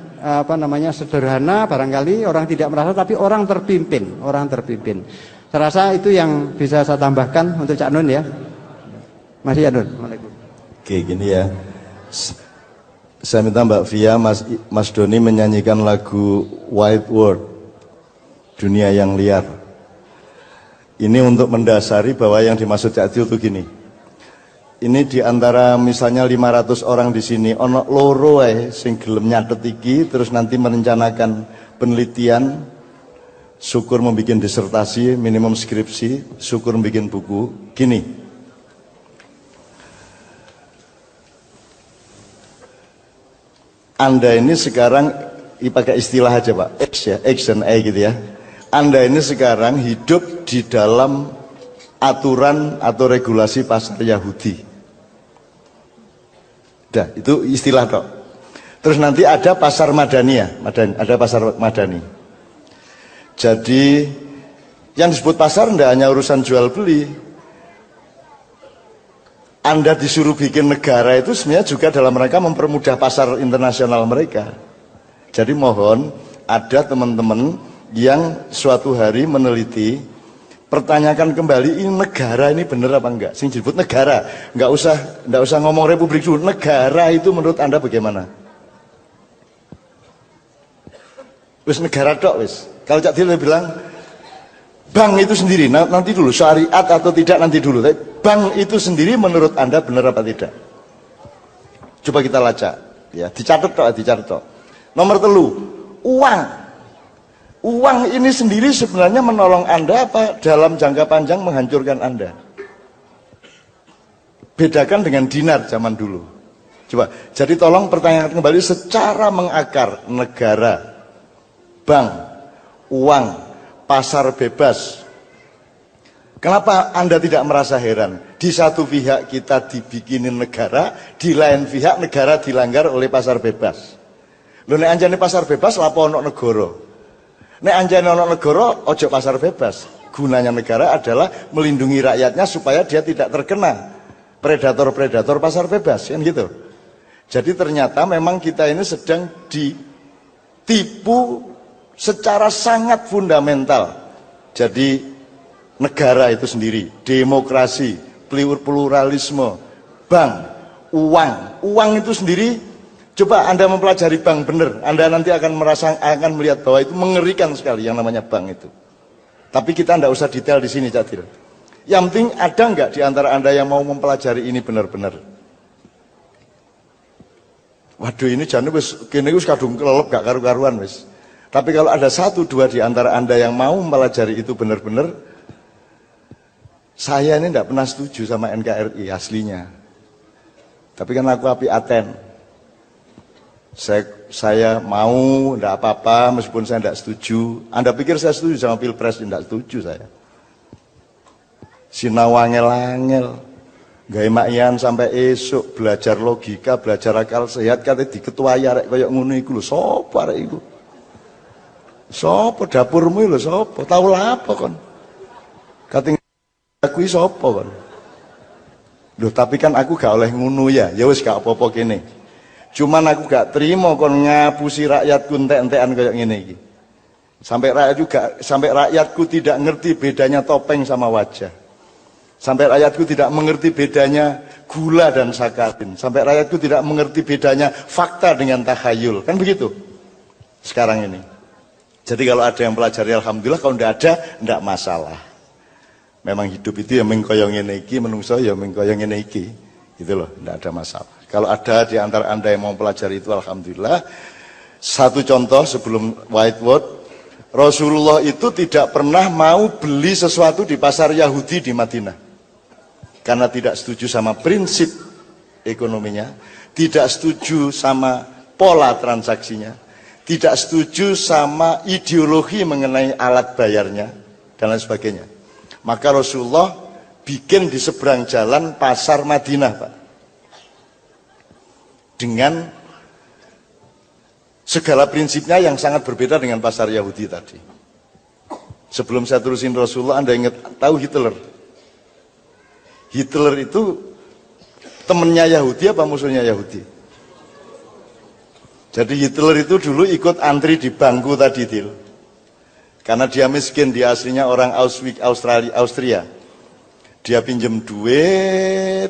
sederhana, barangkali orang tidak merasa, tapi orang terpimpin. Saya rasa itu yang bisa saya tambahkan untuk Cak Nun ya. Masih ya Nun. Oke gini ya. Saya minta Mbak Via, Mas Doni menyanyikan lagu Wide World, Dunia yang Liar. Ini untuk mendasari bahwa yang dimaksud Cak Dio itu gini. Ini diantara misalnya 500 orang di sini, ono loro sing gelem nyatet iki, terus nanti merencanakan penelitian, syukur membuat disertasi, minimum skripsi, syukur membuat buku. Gini, Anda ini sekarang, pakai istilah aja Pak, X ya, X dan E gitu ya. Anda ini sekarang hidup di dalam aturan atau regulasi pasar Yahudi. Dah, itu istilah tok. Terus nanti ada pasar Madaniyah, ada pasar Madani. Jadi yang disebut pasar tidak hanya urusan jual beli. Anda disuruh bikin negara itu sebenarnya juga dalam mereka mempermudah pasar internasional mereka. Jadi mohon ada teman-teman yang suatu hari meneliti, pertanyakan kembali ini negara ini benar apa enggak? Sing disebut negara, enggak usah ngomong republik dulu. Negara itu menurut Anda bagaimana? Wis negara tok wis. Kalau Cak Dil bilang bank itu sendiri, nanti dulu syariat atau tidak nanti dulu. Bank itu sendiri menurut Anda benar apa tidak? Coba kita lacak, ya dicatat tok. Nomor 3, uang. Uang ini sendiri sebenarnya menolong Anda apa dalam jangka panjang menghancurkan Anda? Bedakan dengan dinar zaman dulu. Coba, jadi tolong pertanyaan kembali secara mengakar. Negara, bank, uang, pasar bebas. Kenapa Anda tidak merasa heran? Di satu pihak kita dibikinin negara, di lain pihak negara dilanggar oleh pasar bebas. Lho nek anjane pasar bebas lapo ono negara. Nek anjane ono negara ojo pasar bebas. Gunanya negara adalah melindungi rakyatnya supaya dia tidak terkena predator-predator pasar bebas, kan gitu. Jadi ternyata memang kita ini sedang ditipu secara sangat fundamental. Jadi negara itu sendiri, demokrasi, pluralisme, bank, uang. Uang itu sendiri, coba Anda mempelajari bank benar, Anda nanti akan melihat bahwa itu mengerikan sekali yang namanya bank itu. Tapi kita tidak usah detail di sini, Cak Dil. Yang penting ada nggak di antara Anda yang mau mempelajari ini benar-benar? Waduh, ini jangan kini wis kadung kelelep gak karu-karuan wis. Tapi kalau ada 1-2 di antara Anda yang mau mempelajari itu benar-benar, saya ini tidak pernah setuju sama NKRI aslinya. Tapi kan aku api Aten. Saya mau, tidak apa-apa, meskipun saya tidak setuju. Anda pikir saya setuju sama Pilpres? Tidak setuju saya. Sinau angel-angel. Gawe makian sampai esok, belajar logika, belajar akal sehat, kate diketuai arek kaya ngono iku lho. Sopo arek iku? Sopo dapurmu lho, sopo? Tahu lah apa kon? Kate aku iki sopo kon? Loh, tapi kan aku gak oleh ngono ya. Ya wis gak apa-apa kene. Cuman aku gak terima kon ngapusi rakyatku entek-entekan kaya ngene iki. Sampai rakyatku tidak ngerti bedanya topeng sama wajah. Sampai rakyatku tidak mengerti bedanya gula dan sakarin. Sampai rakyatku tidak mengerti bedanya fakta dengan takhayul. Kan begitu sekarang ini. Jadi kalau ada yang pelajari, alhamdulillah. Kalau tidak ada, tidak masalah. Memang hidup itu ya mengkoyong ngene iki, menungso ya mengkoyong ngene iki. Gitu loh, tidak ada masalah. Kalau ada di antara Anda yang mau pelajari itu, alhamdulillah. Satu contoh sebelum whiteboard, Rasulullah itu tidak pernah mau beli sesuatu di pasar Yahudi di Madinah. Karena tidak setuju sama prinsip ekonominya, tidak setuju sama pola transaksinya, tidak setuju sama ideologi mengenai alat bayarnya, dan lain sebagainya. Maka Rasulullah bikin di seberang jalan pasar Madinah, Pak. Dengan segala prinsipnya yang sangat berbeda dengan pasar Yahudi tadi. Sebelum saya terusin Rasulullah, Anda ingat, tahu Hitler? Hitler itu temennya Yahudi apa musuhnya Yahudi? Jadi Hitler itu dulu ikut antri di bangku tadi, Til. Karena dia miskin, dia aslinya orang Austria. Dia pinjem duit,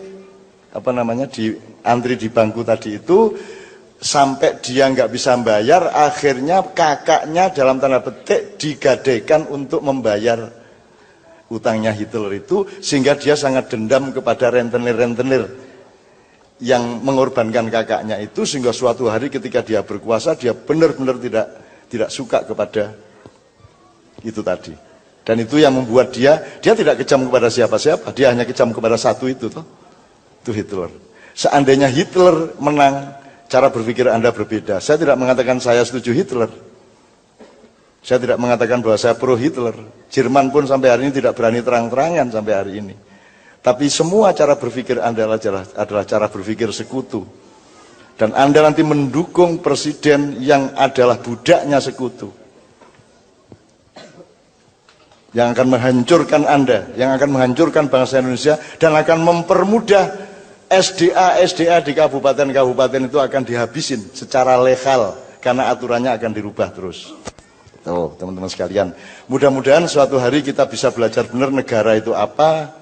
di antri di bangku tadi itu, sampai dia nggak bisa bayar, akhirnya kakaknya dalam tanda petik digadaikan untuk membayar utangnya Hitler itu, sehingga dia sangat dendam kepada rentenir-rentenir yang mengorbankan kakaknya itu, sehingga suatu hari ketika dia berkuasa, dia benar-benar tidak suka kepada itu tadi. Dan itu yang membuat dia tidak kejam kepada siapa-siapa, dia hanya kejam kepada satu itu Hitler. Seandainya Hitler menang, cara berpikir Anda berbeda. Saya tidak mengatakan saya setuju Hitler. Saya tidak mengatakan bahwa saya pro Hitler. Jerman pun sampai hari ini tidak berani terang-terangan sampai hari ini. Tapi semua cara berpikir Anda adalah cara berpikir sekutu. Dan Anda nanti mendukung presiden yang adalah budaknya sekutu. Yang akan menghancurkan Anda, yang akan menghancurkan bangsa Indonesia, dan akan mempermudah SDA di kabupaten-kabupaten itu akan dihabisin secara legal, karena aturannya akan dirubah terus. Tuh, teman-teman sekalian, mudah-mudahan suatu hari kita bisa belajar benar negara itu apa,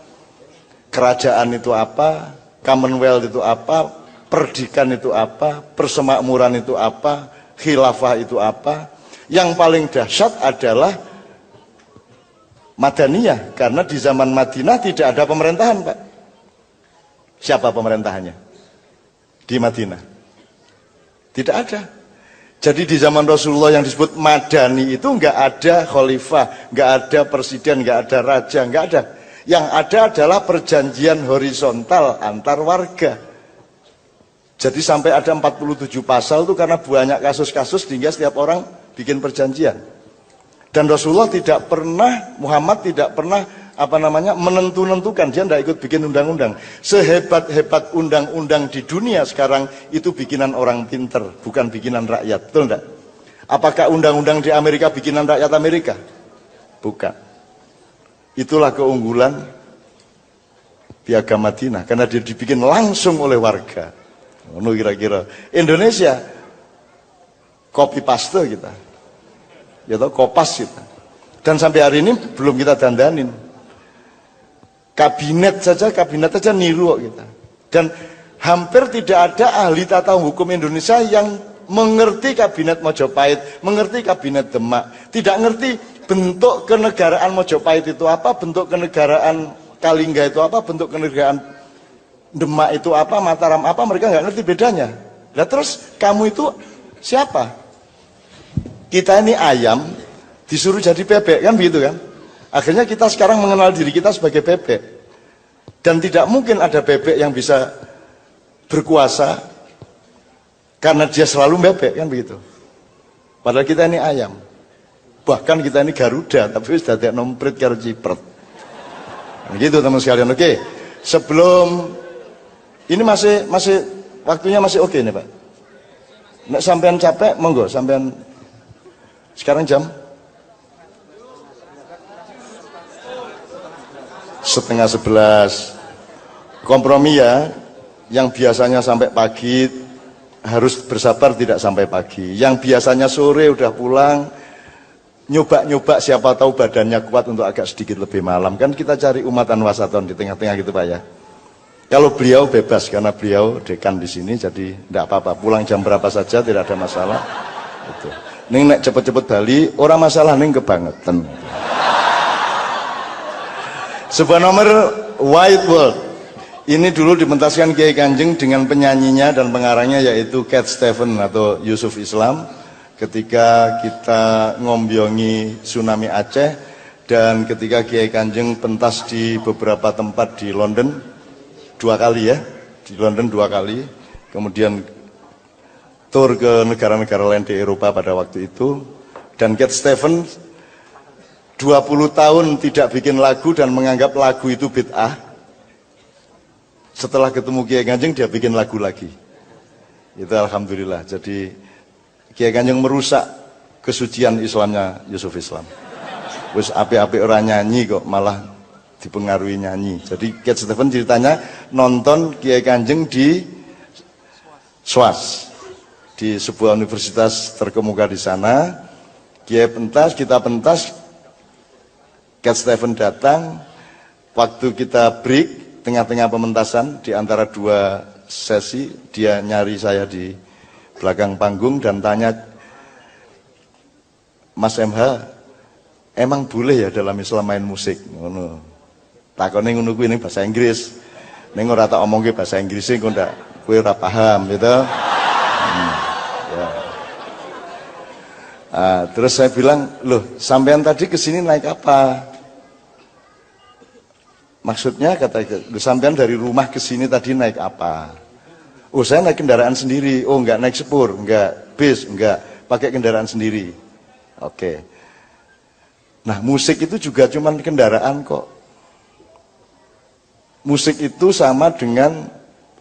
kerajaan itu apa, Commonwealth itu apa, perdikan itu apa, persemakmuran itu apa, khilafah itu apa. Yang paling dahsyat adalah Madaniyah, karena di zaman Madinah tidak ada pemerintahan, Pak. Siapa pemerintahannya di Madinah? Tidak ada. Jadi di zaman Rasulullah yang disebut Madani itu nggak ada khalifah, nggak ada presiden, nggak ada raja, nggak ada. Yang ada adalah perjanjian horizontal antar warga. Jadi sampai ada 47 pasal itu karena banyak kasus-kasus sehingga setiap orang bikin perjanjian. Dan Rasulullah tidak pernah, Muhammad tidak pernah menentukan, dia tidak ikut bikin undang-undang. Sehebat-hebat undang-undang di dunia sekarang itu bikinan orang pinter, bukan bikinan rakyat, betul enggak? Apakah undang-undang di Amerika bikinan rakyat Amerika? Bukan. Itulah keunggulan Piagam Madinah, karena dia dibikin langsung oleh warga. Ono kira-kira Indonesia copy paste kita, ya toh, kopas kita. Dan sampai hari ini belum kita dandanin. kabinet saja niru kok kita. Dan hampir tidak ada ahli tata hukum Indonesia yang mengerti kabinet Mojopahit, mengerti kabinet Demak, tidak ngerti bentuk kenegaraan Mojopahit itu apa, bentuk kenegaraan Kalingga itu apa, bentuk kenegaraan Demak itu apa, Mataram apa, mereka nggak ngerti bedanya. Nah terus kamu itu siapa? Kita ini ayam disuruh jadi bebek, kan begitu kan? Akhirnya kita sekarang mengenal diri kita sebagai bebek. Dan tidak mungkin ada bebek yang bisa berkuasa karena dia selalu bebek, kan begitu. Padahal kita ini ayam. Bahkan kita ini Garuda, tapi sudah tidak nomprit karo cipret. Begitu teman sekalian. Oke. Sebelum ini masih waktunya masih oke nih, Pak. Nek sampean capek, monggo sampean sekarang jam 10:30. Kompromi ya, yang biasanya sampai pagi harus bersabar tidak sampai pagi. Yang biasanya sore udah pulang, nyoba-nyoba siapa tahu badannya kuat untuk agak sedikit lebih malam. Kan kita cari umatan wasaton di tengah-tengah gitu Pak ya. Kalau beliau bebas karena beliau dekan di sini, jadi tidak apa-apa. Pulang jam berapa saja tidak ada masalah. Itu. Ning nek cepet-cepet Bali, orang masalah ning kebangetan. Sebuah nomor White World. Ini dulu dipentaskan Kiai Kanjeng dengan penyanyinya dan pengarangnya yaitu Cat Stevens atau Yusuf Islam. Ketika kita ngombyongi tsunami Aceh dan ketika Kiai Kanjeng pentas di beberapa tempat di London 2 kali ya, di London 2 kali, kemudian tur ke negara-negara lain di Eropa pada waktu itu, dan Cat Stevens 20 tahun tidak bikin lagu dan menganggap lagu itu bid'ah. Setelah ketemu Kiai Kanjeng dia bikin lagu lagi. Itu alhamdulillah. Jadi Kiai Kanjeng merusak kesucian Islamnya Yusuf Islam. Wis apik-apik orang nyanyi kok malah dipengaruhi nyanyi. Jadi Cat Stevens ceritanya nonton Kiai Kanjeng di SWAS, di sebuah universitas terkemuka di sana. Kiai pentas, kita pentas, Cat Stevens datang, waktu kita break tengah-tengah pementasan di antara 2 sesi, dia nyari saya di belakang panggung dan tanya, Mas MH, emang boleh ya dalam Islam main musik? Ngono. Takone ngono kuwi ning bahasa Inggris. Ning ora tak omongke bahasa Inggris engko ndak kowe ora paham gitu. Ya. Terus saya bilang, "Loh, sampean tadi kesini naik apa?" Maksudnya kata sampean dari rumah ke sini tadi naik apa? Oh saya naik kendaraan sendiri. Oh enggak naik sepur, enggak bis, enggak pakai kendaraan sendiri. Oke. Nah musik itu juga cuman kendaraan kok. Musik itu sama dengan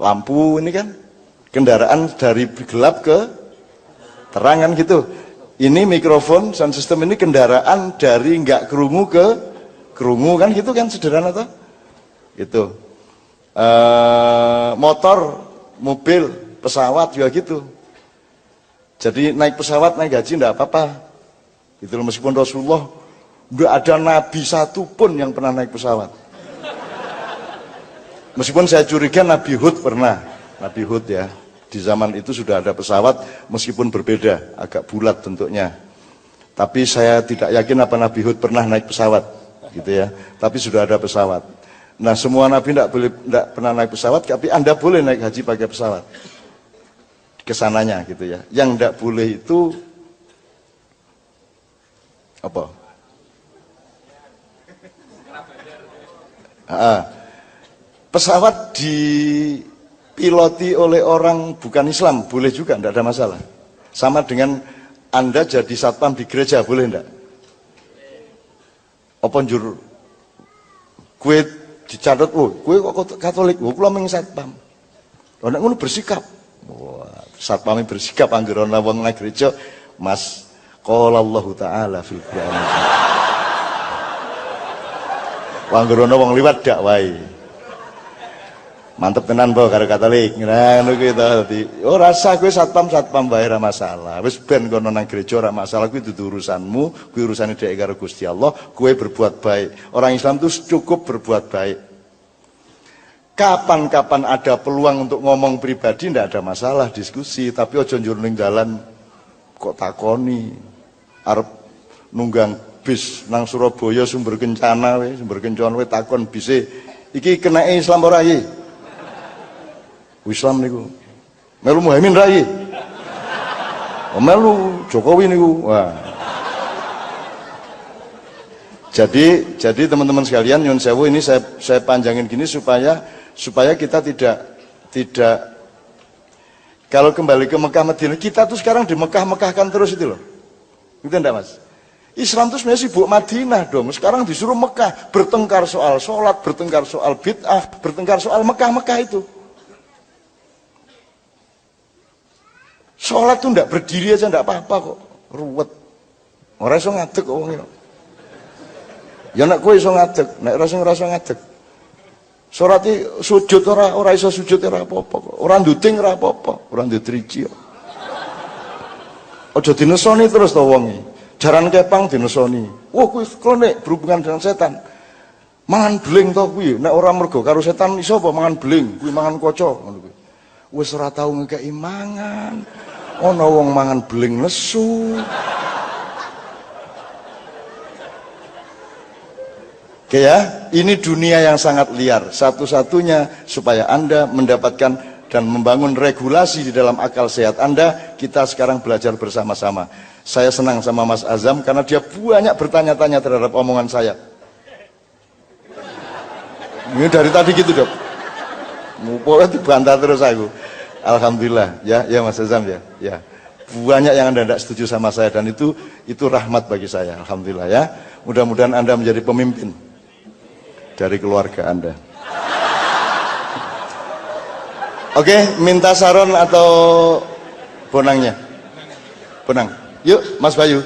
lampu ini kan. Kendaraan dari gelap ke terang kan gitu. Ini mikrofon, sound system ini kendaraan dari enggak kerungu ke kerungu kan gitu kan, sederhana toh? Gitu. Motor, mobil, pesawat juga gitu. Jadi naik pesawat, naik haji enggak apa-apa. Gitu loh, meskipun Rasulullah enggak ada nabi satu pun yang pernah naik pesawat. Meskipun saya curiga Nabi Hud pernah, Nabi Hud ya. Di zaman itu sudah ada pesawat meskipun berbeda, agak bulat bentuknya. Tapi saya tidak yakin apa Nabi Hud pernah naik pesawat gitu ya. Tapi sudah ada pesawat. Nah semua nabi tidak pernah naik pesawat, tapi Anda boleh naik haji pakai pesawat kesananya gitu ya. Yang tidak boleh itu apa? Pesawat dipiloti oleh orang bukan Islam boleh juga, tidak ada masalah. Sama dengan Anda jadi satpam di gereja boleh tidak? Apa njur kue dicatat, kue kok Katolik, kula mung satpam. Lha nek ngono bersikap. Wah, satpame bersikap anggere ana wong nang gereja, Mas, qala Allah taala fil Qur'an. Anggere ana wong liwat dak wae. Mantep tenan po karo Katolik. Nah ngono kuwi to dadi ora usah kowe satpam wae ora masalah. Wis ben kono nang gereja ora masalah, kuwi dudu urusanmu, kuwi urusane dhek karo Gusti Allah, kowe berbuat baik. Orang Islam itu cukup berbuat baik. Kapan-kapan ada peluang untuk ngomong pribadi ndak ada masalah, diskusi, tapi ojo njur ning dalan kok takoni arep nunggang bis nang Surabaya Sumber Kencana takon bise iki kenake Islam ora iki? Islam niku. Melu Muhammad ra iki? Oh, melu Jokowi niku. Wah. Jadi teman-teman sekalian, nyun sewu ini saya panjangin gini supaya kita tidak kalau kembali ke Mekah Madinah, kita tuh sekarang di Mekah-Mekahkan terus itu loh. Gitu enggak, Mas? Islam tuh sebenarnya sibuk Madinah dong. Sekarang disuruh Mekah, bertengkar soal sholat, bertengkar soal bid'ah, bertengkar soal Mekah-Mekah itu. Sholat tuh enggak berdiri aja enggak apa-apa kok. Ruwet. Ora iso ngadeg kok wong ya. Ya nek kowe iso ngadeg, nek ora iso ngadeg. Salate sujud ora iso sujud ora apa-apa kok. Ora nduting ora apa-apa, ora ndriji kok. Aja dinesoni terus to wonge. Jaran kepang dinesoni. Wah kuwi klenik berhubungan dengan setan. Mangan beling to kuwi, nek ora mergo karo setan iso apa mangan beling, kuwi mangan kaca ngono kuwi. Wis ora tau ngekeki mangan. Ana wong mangan beling nesu. Oke ya, ini dunia yang sangat liar. Satu-satunya supaya Anda mendapatkan dan membangun regulasi di dalam akal sehat Anda, kita sekarang belajar bersama-sama. Saya senang sama Mas Azam karena dia banyak bertanya-tanya terhadap omongan saya. Ini dari tadi gitu dok. Pokoknya dibantah terus aku. Alhamdulillah, ya Mas Azam ya. Banyak yang Anda tidak setuju sama saya dan itu rahmat bagi saya. Alhamdulillah ya. Mudah-mudahan Anda menjadi pemimpin dari keluarga Anda. Oke, minta saron atau bonangnya? Bonang. Yuk, Mas Bayu.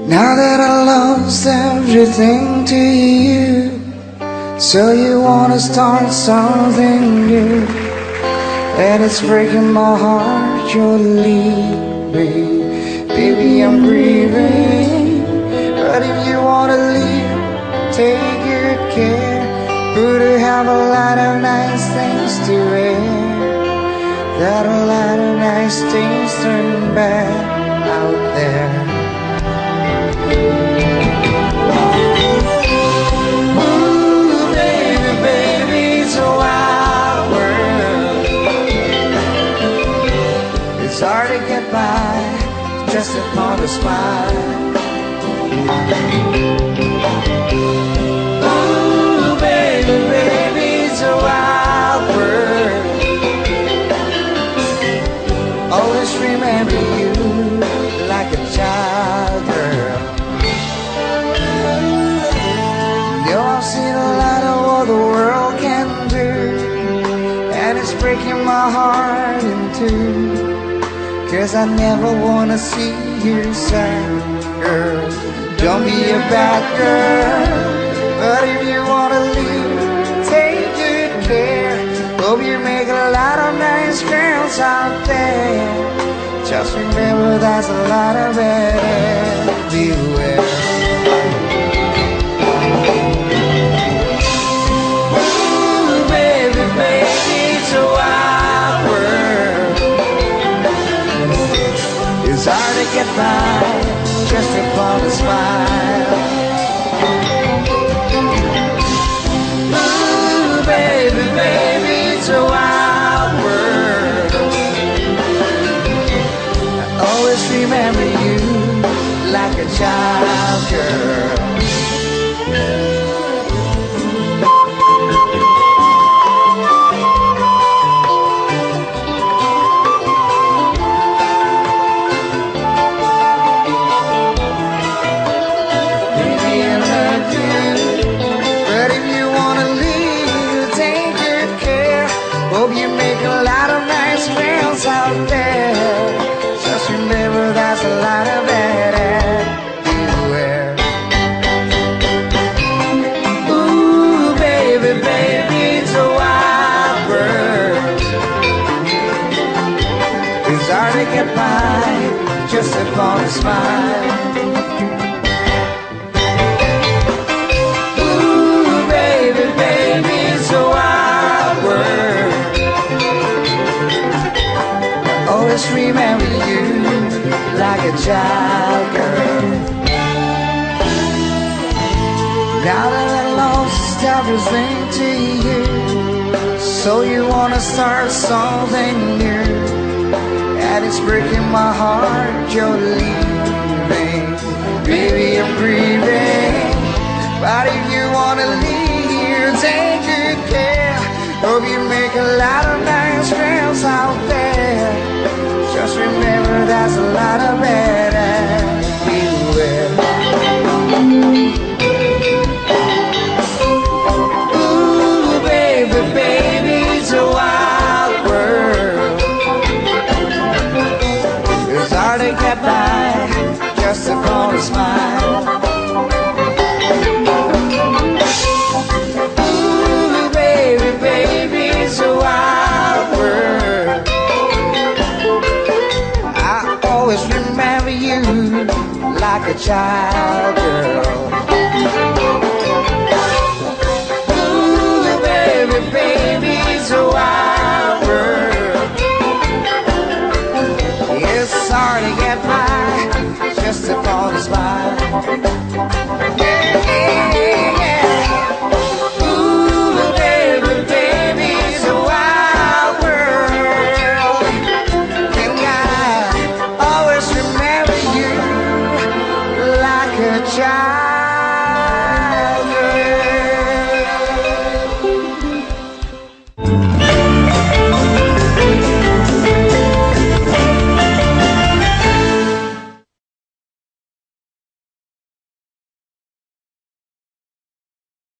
Now that I lost everything to you, so you wanna start something new, and it's breaking my heart you're leaving. Baby, I'm grieving, but if you wanna leave, take good care. But I have a lot of nice things to wear, that a lot of nice things turn bad out there. Ooh, baby, baby, it's a wild world. It's hard to get by just upon a smile. Ooh, baby, baby, it's a wild world. Always remember you like a child, girl. I've seen a lot of what the world can do, and it's breaking my heart in two, 'cause I never wanna see you sad, girl. Don't be a bad girl, but if you wanna leave, take good care. Hope you make a lot of nice girls out there. Just remember there's a lot of it everywhere. Baby, it's a wild world. by just upon a smile. Ooh, baby, baby, it's a wild world. I always remember you like a child girl. Hope you make a lot of nice friends out there. Just remember that's a lot of bad everywhere. Ooh, baby, baby, it's a wild world. It's hard to get by just upon a smile. Ooh, baby, baby, it's a wild world. Always remember you like a child girl. Now that I lost everything to you, so you wanna start something new, and it's breaking my heart you're leaving. Baby, I'm grieving, but if you wanna leave, take good care. Hope you make a lot of nice friends out there. Just remember that's a lot of bad everywhere. Ooh, baby, baby, it's a wild world. It's hard to get by just upon a smile. Ooh, baby, baby, it's a wild world. Always remember you like a child.